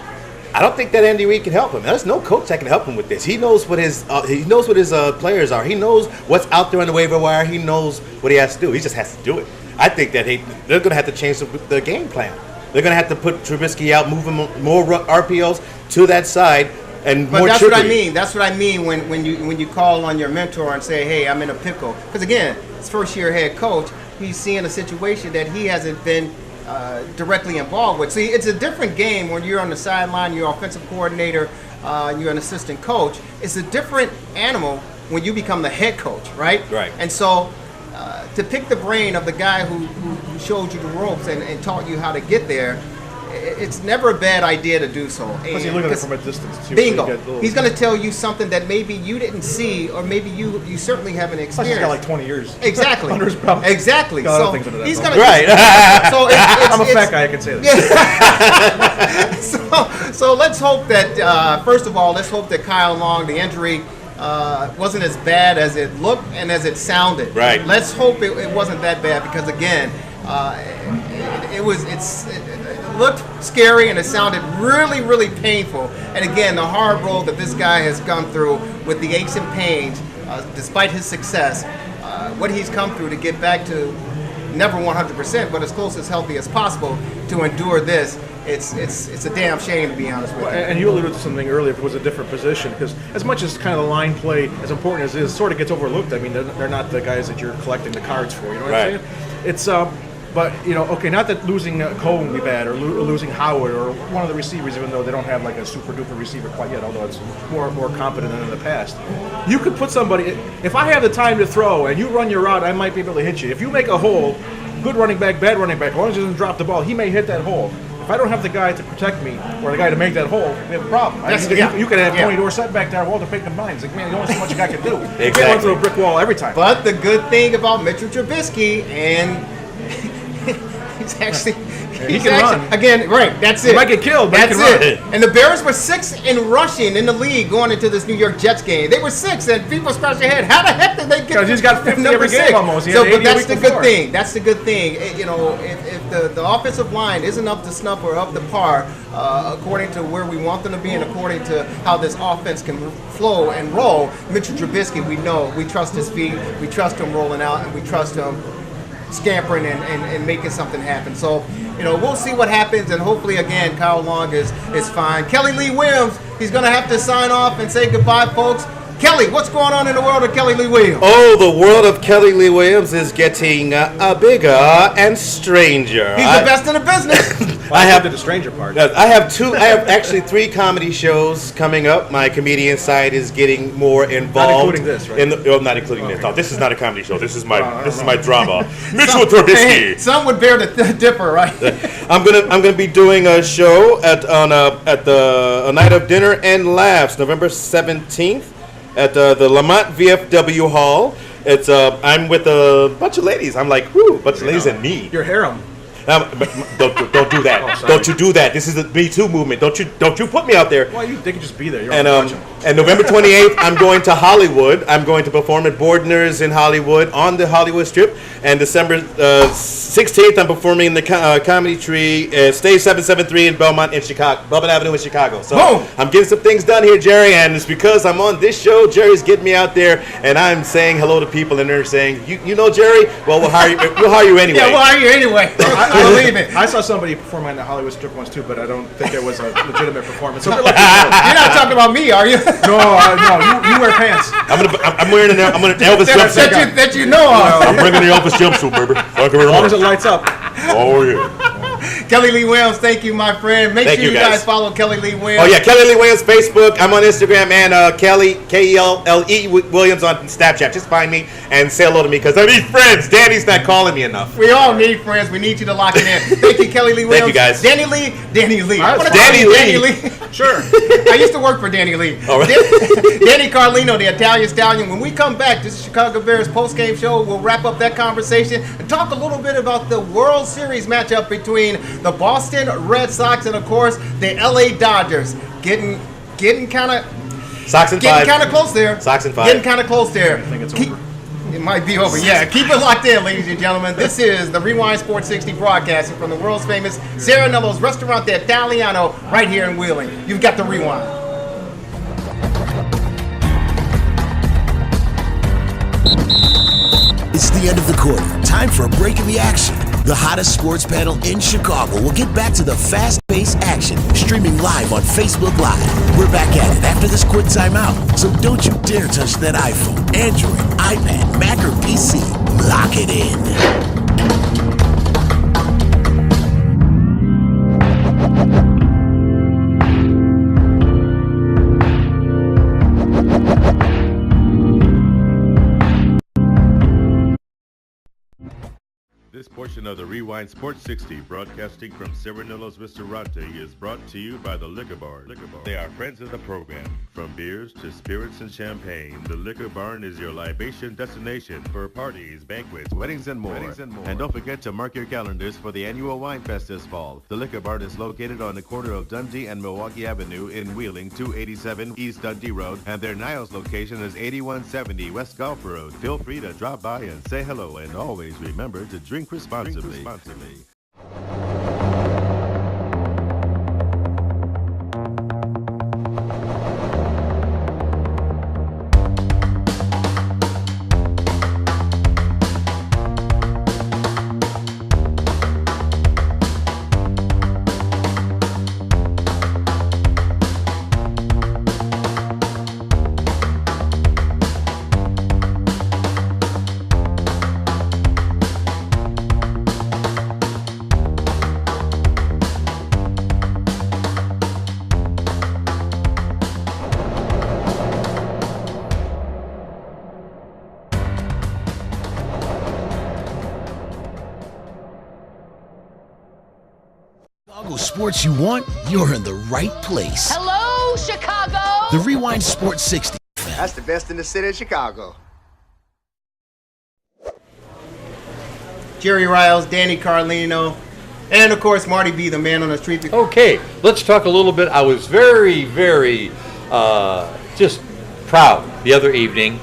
I don't think that Andy Reid can help him. There's no coach that can help him with this. He knows what his players are. He knows what's out there on the waiver wire. He knows what he has to do. He just has to do it. I think that they're going to have to change the game plan. They're going to have to put Trubisky out, move him more RPOs to that side, and but more that's trickery. what I mean. That's what I mean when you call on your mentor and say, hey, I'm in a pickle. Because again, his first-year head coach, he's seeing a situation that he hasn't been directly involved with. See, it's a different game when you're on the sideline, you're offensive coordinator, you're an assistant coach. It's a different animal when you become the head coach, right? Right. And so to pick the brain of the guy who showed you the ropes and taught you how to get there, it's never a bad idea to do so. Plus, you look at it from a distance too. Bingo. He's going to tell you something that maybe you didn't see, or maybe you certainly haven't Plus, experienced. he's got like 20 years. Exactly. Under his belt. Exactly. Got other So things under that he's belt. going to Right. So I'm a fat guy. I can say that. So let's hope that first of all, let's hope that Kyle Long, the injury wasn't as bad as it looked and as it sounded. Right. Let's hope it wasn't that bad, because again, it looked scary and it sounded really, really painful. And again, the hard road that this guy has gone through with the aches and pains, despite his success, what he's come through to get back to never 100%, but as close as healthy as possible to endure this. It's a damn shame, to be honest with you. And you alluded to something earlier, if it was a different position, because as much as kind of the line play, as important as it is, sort of gets overlooked. I mean, they're not the guys that you're collecting the cards for, you know what I'm saying? It's, but, okay, not that losing Cole would be bad, or losing Howard, or one of the receivers, even though they don't have like a super-duper receiver quite yet, although it's more competent than in the past. You could put somebody, if I have the time to throw, and you run your route, I might be able to hit you. If you make a hole, good running back, bad running back, as long as he doesn't drop the ball, he may hit that hole. If I don't have the guy to protect me, or the guy to make that hole, we have a problem. You could have Tony Dorsett back there, Walter Payton Mines. Like, man, there's only so much a guy can do. You can't run through a brick wall every time. But the good thing about Mitchell Trubisky, and he can run. Again, right, that's it. He might get killed, but that's he can it. run. And the Bears were 6th in rushing in the league going into this New York Jets game. They were 6th, and people scratch their head. How the heck did they get? Because he's got 50 every game almost. But that's the good thing. That's the good thing. If the offensive line isn't up to snuff or up to par, according to where we want them to be and according to how this offense can flow and roll, Mitchell Trubisky, we trust his feet, we trust him rolling out, and we trust him scampering and making something happen. So, we'll see what happens, and hopefully, again, Kyle Long is fine. Kelly Lee Williams, he's going to have to sign off and say goodbye, folks. Kelly, what's going on in the world of Kelly Lee Williams? Oh, the world of Kelly Lee Williams is getting bigger and stranger. He's the best in the business. I have the stranger part. I have actually 3 comedy shows coming up. My comedian side is getting more involved. Not including this, right? Not including this. No, this is not a comedy show. This is my drama. Mitchell Trubisky. Some would bear the dipper, right? I'm gonna be doing a show at the Night of Dinner and Laughs, November 17th. At the Lamont VFW Hall. It's I'm with a bunch of ladies. I'm like, whoo, bunch of ladies and me. Your harem. Don't do that. Don't you do that. This is the Me Too movement. Don't you put me out there. Well, they can just be there. And November 28th, I'm going to Hollywood. I'm going to perform at Bordner's in Hollywood on the Hollywood Strip. And December 16th, I'm performing in the Comedy Tree, Stage 773 in Belmont Avenue in Chicago. So I'm getting some things done here, Jerry, and it's because I'm on this show. Jerry's getting me out there, and I'm saying hello to people, and they're saying, you know Jerry? Well, we'll hire you anyway. Yeah, we'll hire you anyway. I believe it. I saw somebody perform on the Hollywood Strip once too, but I don't think it was a legitimate performance. So you're not talking about me, are you? No, you wear pants. I'm wearing an Elvis jumpsuit. That you know of. I'm bringing the Elvis jumpsuit, baby. Thank you very much. As long as it lights up. Oh yeah. Kelly Lee Williams, thank you, my friend. Make sure you guys follow Kelly Lee Williams. Oh yeah, Kelly Lee Williams Facebook. I'm on Instagram and Kelly KELLE Williams on Snapchat. Just find me and say hello to me because I need friends. Danny's not calling me enough. We all need friends. We need you to lock it in. Thank you, Kelly Lee Williams. Thank you guys. Danny Lee. Danny Lee. Sure. I used to work for Danny Lee. All right. Danny Carlino, the Italian Stallion. When we come back, this is Chicago Bears post-game show. We'll wrap up that conversation and talk a little bit about the World Series matchup between the Boston Red Sox and, of course, the LA Dodgers. Getting kind of Sox in 5. Getting kind of close there. Sox in 5. Getting kind of close there. I think it's over. It might be over. Yeah, keep it locked in, ladies and gentlemen. This is the Rewind Sports 60 broadcasting from the world's famous Saranello's Ristorante, Italiano, right here in Wheeling. You've got the Rewind. It's the end of the quarter. Time for a break in the action. The hottest sports panel in Chicago will get back to the fast-paced action, streaming live on Facebook Live. We're back at it after this quick timeout, so don't you dare touch that iPhone, Android, iPad, Mac, or PC. Lock it in. This portion of the Rewind Sports 60, broadcasting from Saranello's Ristorante, is brought to you by the Liquor Barn. They are friends of the program. From beers to spirits and champagne, the Liquor Barn is your libation destination for parties, banquets, weddings, and more. And don't forget to mark your calendars for the annual Wine Fest this fall. The Liquor Barn is located on the corner of Dundee and Milwaukee Avenue in Wheeling, 287 East Dundee Road, and their Niles location is 8170 West Gulf Road. Feel free to drop by and say hello, and always remember to drink responsibly. Chicago sports you want, you're in the right place. Hello, Chicago. The Rewind Sports 60. That's the best in the city of Chicago. Jerry Riles, Danny Carlino, and of course Marty-B, the man on the street. Okay, let's talk a little bit. I was very, very just proud the other evening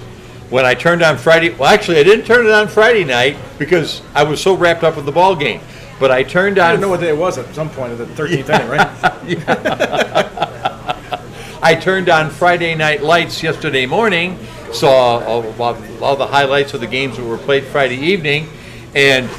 when I turned on Friday. Well, actually, I didn't turn it on Friday night because I was so wrapped up with the ball game. But I turned on. I didn't know what day it was at some point of the 13th inning, right? I turned on Friday Night Lights yesterday morning, saw all the highlights of the games that were played Friday evening, and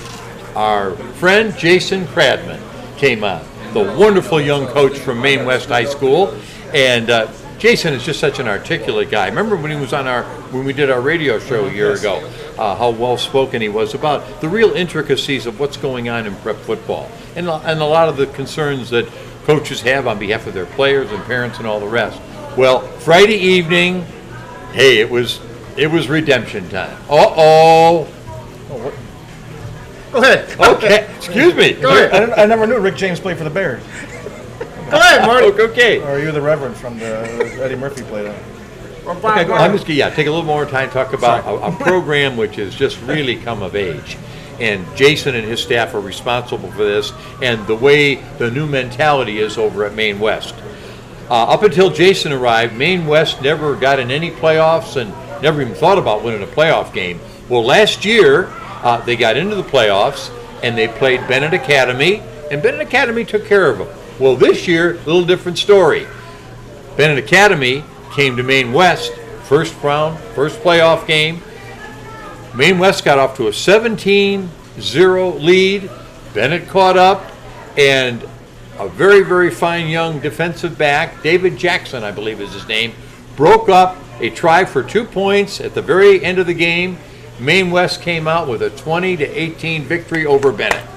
our friend Jason Cradman came on, the wonderful young coach from Maine West High School, and Jason is just such an articulate guy. Remember when he was on when we did our radio show a year ago, how well spoken he was about the real intricacies of what's going on in prep football, and a lot of the concerns that coaches have on behalf of their players and parents and all the rest. Well, Friday evening, hey, it was redemption time. Go ahead. Okay, excuse me. Go ahead. I never knew Rick James played for the Bears. Go ahead, Marty. Okay. Or are you the Reverend from the Eddie Murphy played on? Okay, go I'm ahead. just take a little more time to talk about a program which has just really come of age. And Jason and his staff are responsible for this and the way the new mentality is over at Maine West. Up until Jason arrived, Maine West never got in any playoffs and never even thought about winning a playoff game. Well, last year they got into the playoffs and they played Bennett Academy, and Bennett Academy took care of them. Well, this year, a little different story. Bennett Academy came to Maine West, first round, first playoff game. Maine West got off to a 17-0 lead. Bennett caught up, and a very, very fine young defensive back, David Jackson, I believe is his name, broke up a try for 2 points at the very end of the game. Maine West came out with a 20-18 victory over Bennett.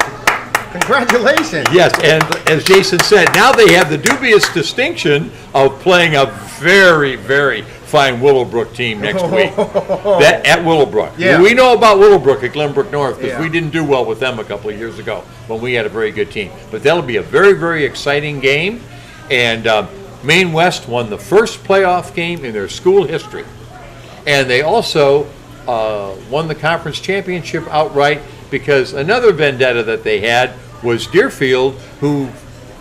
Congratulations. Yes, and as Jason said, now they have the dubious distinction of playing a very, very fine Willowbrook team next week. That at Willowbrook. Yeah. We know about Willowbrook at Glenbrook North because Yeah. we didn't do well with them a couple of years ago when we had a very good team. But that'll be a very, very exciting game. And Maine West won the first playoff game in their school history. And they also won the conference championship outright because another vendetta that they had was Deerfield, who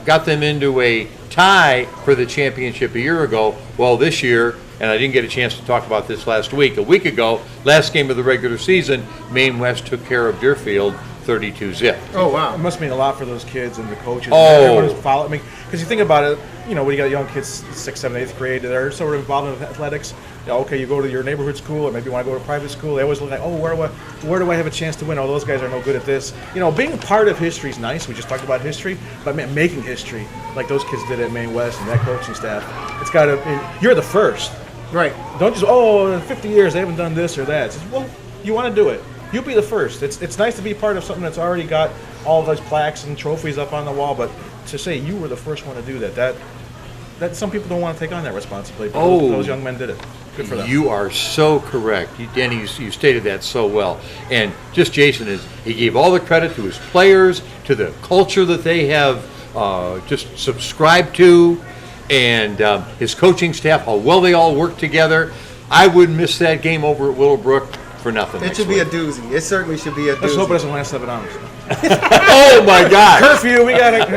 got them into a tie for the championship a year ago. Well, this year, and I didn't get a chance to talk about this last week, a week ago, last game of the regular season, Maine West took care of Deerfield 32-zip. Oh, wow. It must mean a lot for those kids and the coaches. Oh. And everyone who's following me. Because you think about it, when you got young kids, 6th, 7th, 8th grade, they're sort of involved in athletics. Okay, you go to your neighborhood school, or maybe you want to go to private school. They always look like, where do I have a chance to win? Oh, those guys are no good at this. Being a part of history is nice. We just talked about history, but making history, like those kids did at Maine West and that coaching staff, it's got to. You're the first. Right. Don't just, in 50 years they haven't done this or that. It's, well, you want to do it. You be the first. It's nice to be part of something that's already got all those plaques and trophies up on the wall, but to say you were the first one to do that some people don't want to take on that responsibility. But those young men did it. Good for them. You are so correct. Danny, you stated that so well. And just Jason, he gave all the credit to his players, to the culture that they have just subscribed to, and his coaching staff, how well they all work together. I wouldn't miss that game over at Willowbrook for nothing. It should be a doozy. It certainly should be a doozy. Let's hope it doesn't last 7 hours. Oh my God! Curfew, we got it.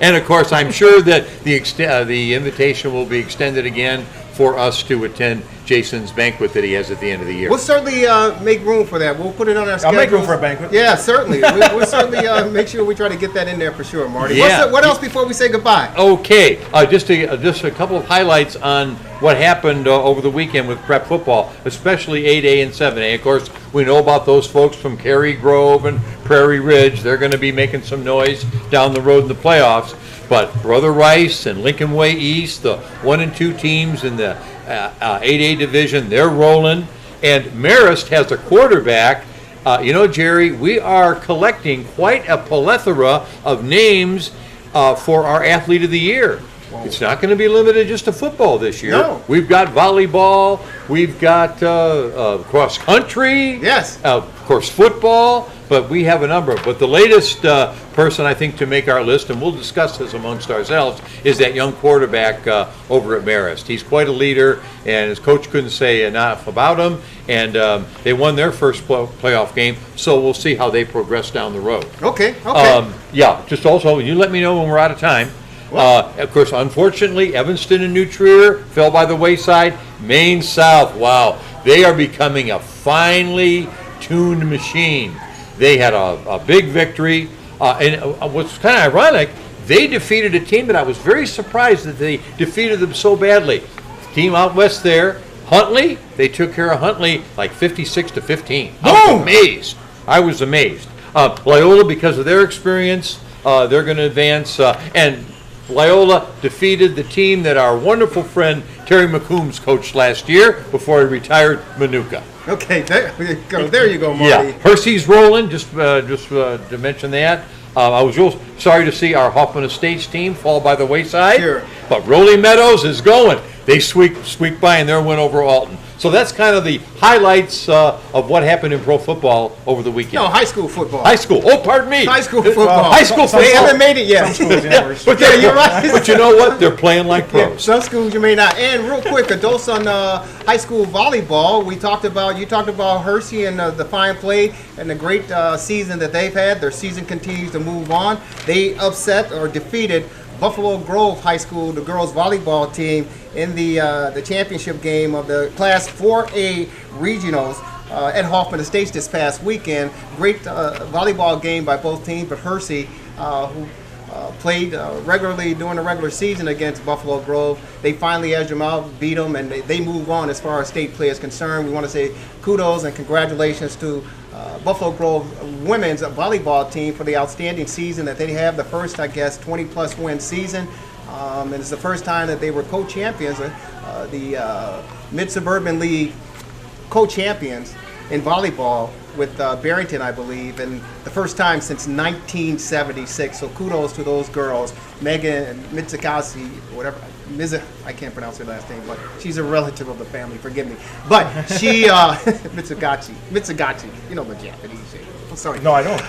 And of course, I'm sure that the invitation will be extended again for us to attend Jason's banquet that he has at the end of the year. We'll certainly make room for that. We'll put it on our schedule. I'll make room for a banquet. Yeah, certainly. We'll certainly make sure we try to get that in there for sure, Marty. Yeah. What else before we say goodbye? Okay, just a couple of highlights on what happened over the weekend with prep football, especially 8A and 7A. Of course, we know about those folks from Cary Grove and Prairie Ridge. They're going to be making some noise down the road in the playoffs. But Brother Rice and Lincoln Way East, the 1 and 2 teams in the 8A division, they're rolling. And Marist has a quarterback. Jerry, we are collecting quite a plethora of names for our Athlete of the Year. It's not going to be limited just to football this year. No. We've got volleyball. We've got cross country. Yes. Of course, football. But we have a number. But the latest person, I think, to make our list, and we'll discuss this amongst ourselves, is that young quarterback over at Marist. He's quite a leader, and his coach couldn't say enough about him. And they won their first playoff game, so we'll see how they progress down the road. Okay. Yeah, just also, you let me know when we're out of time. Of course, unfortunately, Evanston and New Trier fell by the wayside. Maine South, wow, they are becoming a finely tuned machine. They had a big victory, and what's kind of ironic, they defeated a team that I was very surprised that they defeated them so badly. Team out west there, Huntley, they took care of Huntley like 56-15. I was amazed. Loyola, because of their experience, they're going to advance, and Loyola defeated the team that our wonderful friend Terry McCombs coached last year before he retired, Manuka. Okay, there you go. There you go, Marty. Yeah, Hersey's rolling, just to mention that. I was real sorry to see our Hoffman Estates team fall by the wayside. Sure. But Rolling Meadows is going. They squeaked by in their win over Alton. So that's kind of the highlights of what happened in pro football over the weekend. No, high school football. High school. Oh, pardon me. High school football. High school football. They haven't made it yet. But yeah, you're right. But you know what? They're playing like Yeah, pros. some schools you may not. And real quick, a dose on high school volleyball. You talked about Hersey and the fine play and the great season that they've had. Their season continues to move on. They upset or defeated Buffalo Grove High School, the girls volleyball team, in the championship game of the Class 4A regionals at Hoffman Estates this past weekend. Great volleyball game by both teams, but Hersey, who played regularly during the regular season against Buffalo Grove, they finally edged them out, beat them, and they move on as far as state play is concerned. We want to say kudos and congratulations to Buffalo Grove women's volleyball team for the outstanding season that they have, the first, 20-plus win season. And it's the first time that they were co-champions, the Mid-Suburban League co-champions in volleyball with Barrington, I believe, and the first time since 1976. So kudos to those girls, Megan Mitsukasi, whatever. I can't pronounce her last name, but she's a relative of the family. Forgive me. But she, Mitsugaki, you know the Japanese. I'm sorry. No, I don't.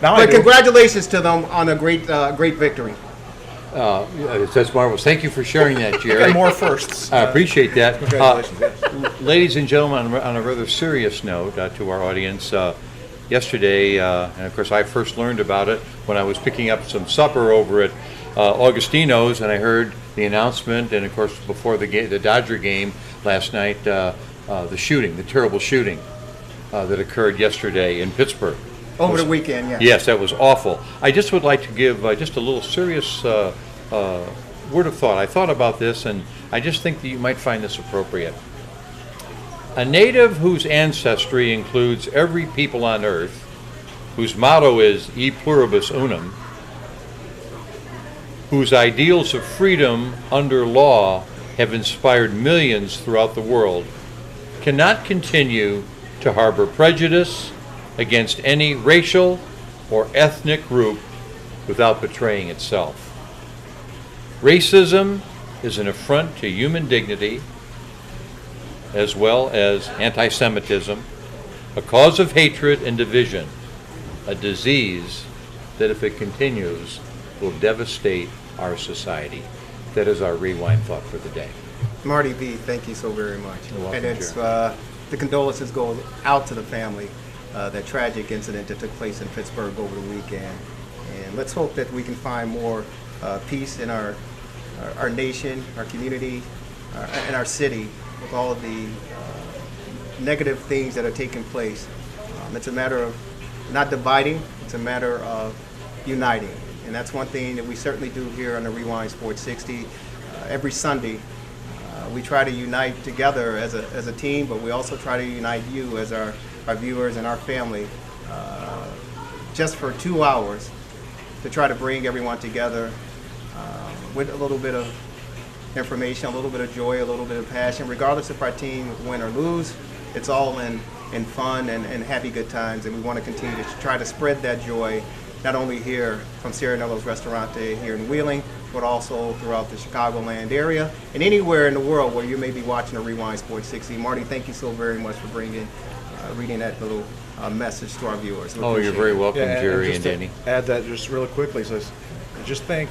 But congratulations to them on a great victory. That's marvelous. Thank you for sharing that, Jerry. And more firsts. I appreciate that. Congratulations. Yes. Ladies and gentlemen, on a rather serious note to our audience, yesterday, and of course I first learned about it when I was picking up some supper over at Augustino's, and I heard the announcement, and of course before the Dodger game last night, the terrible shooting that occurred yesterday in Pittsburgh. Over the weekend, yeah. Yes, that was awful. I just would like to give just a little serious word of thought. I thought about this, and I just think that you might find this appropriate. A native whose ancestry includes every people on earth, whose motto is E pluribus unum, whose ideals of freedom under law have inspired millions throughout the world, cannot continue to harbor prejudice against any racial or ethnic group without betraying itself. Racism is an affront to human dignity, as well as anti-Semitism, a cause of hatred and division, a disease that, if it continues, will devastate our society. That is our rewind thought for the day. Marty-B, thank you so very much. You're welcome, and it's the condolences go out to the family. That tragic incident that took place in Pittsburgh over the weekend. And let's hope that we can find more peace in our nation, our community, and our city with all of the negative things that are taking place. It's a matter of not dividing, it's a matter of uniting. And that's one thing that we certainly do here on the Rewind Sports 60. Every Sunday, we try to unite together as a team, but we also try to unite you as our viewers and our family just for 2 hours to try to bring everyone together with a little bit of information, a little bit of joy, a little bit of passion. Regardless if our team win or lose, it's all in fun and happy good times, and we want to continue to try to spread that joy not only here from Saranello's Ristorante here in Wheeling, but also throughout the Chicagoland area and anywhere in the world where you may be watching a Rewind Sports 60. Marty, thank you so very much for reading that little message to our viewers. Oh, you're very welcome, Jerry and just Danny. Add that just really quickly. Says, just think,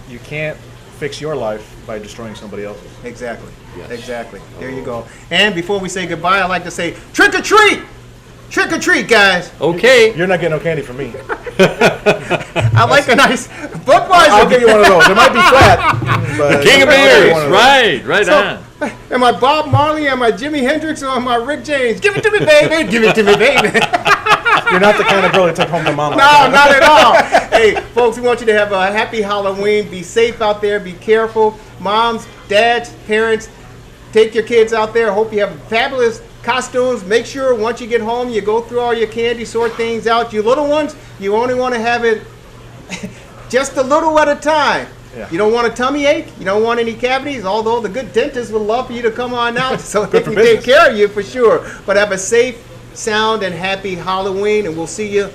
you can't fix your life by destroying somebody else's. Exactly. Yes. Exactly. There you go. And before we say goodbye, I'd like to say trick or treat! Trick or treat, guys! Okay. You're not getting no candy from me. I like a nice Budweiser. I'll give you one of those. It might be flat. But King of beers. Right on. Am I Bob Marley? Am I Jimi Hendrix? Or am I Rick James? Give it to me, baby. Give it to me, baby. You're not the kind of girl that took home to mama. No, not at all. Hey, folks, we want you to have a happy Halloween. Be safe out there. Be careful. Moms, dads, parents, take your kids out there. Hope you have fabulous costumes. Make sure once you get home, you go through all your candy, sort things out. You little ones, you only want to have it just a little at a time. Yeah. You don't want a tummy ache. You don't want any cavities, although the good dentist would love for you to come on out so they can take care of you for sure. But have a safe, sound, and happy Halloween, and we'll see you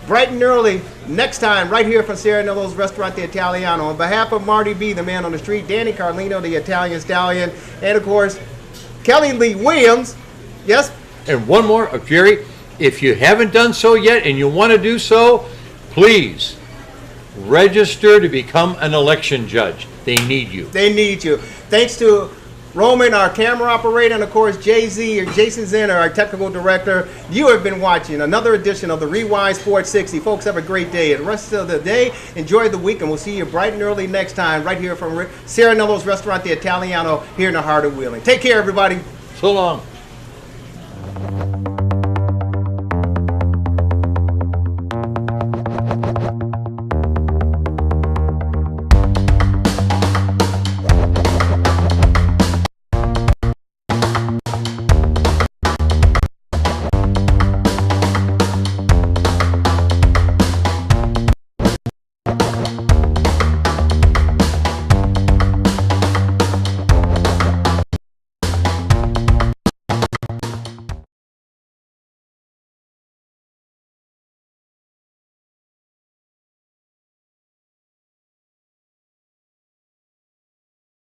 bright and early next time right here from Saranello's Ristorante Italiano. On behalf of Marty-B, the man on the street, Danny Carlino, the Italian stallion, and of course, Kelly Lee Williams. Yes? And one more, Jerry, if you haven't done so yet and you want to do so, please register to become an election judge. They need you. They need you. Thanks to Roman, our camera operator, and of course Jay-Z or Jason Zenner, our technical director. You have been watching another edition of the Rewind Sports 60. Folks, have a great day. And the rest of the day, enjoy the week, and we'll see you bright and early next time right here from Saranello's Ristorante Italiano here in the heart of Wheeling. Take care, everybody. So long.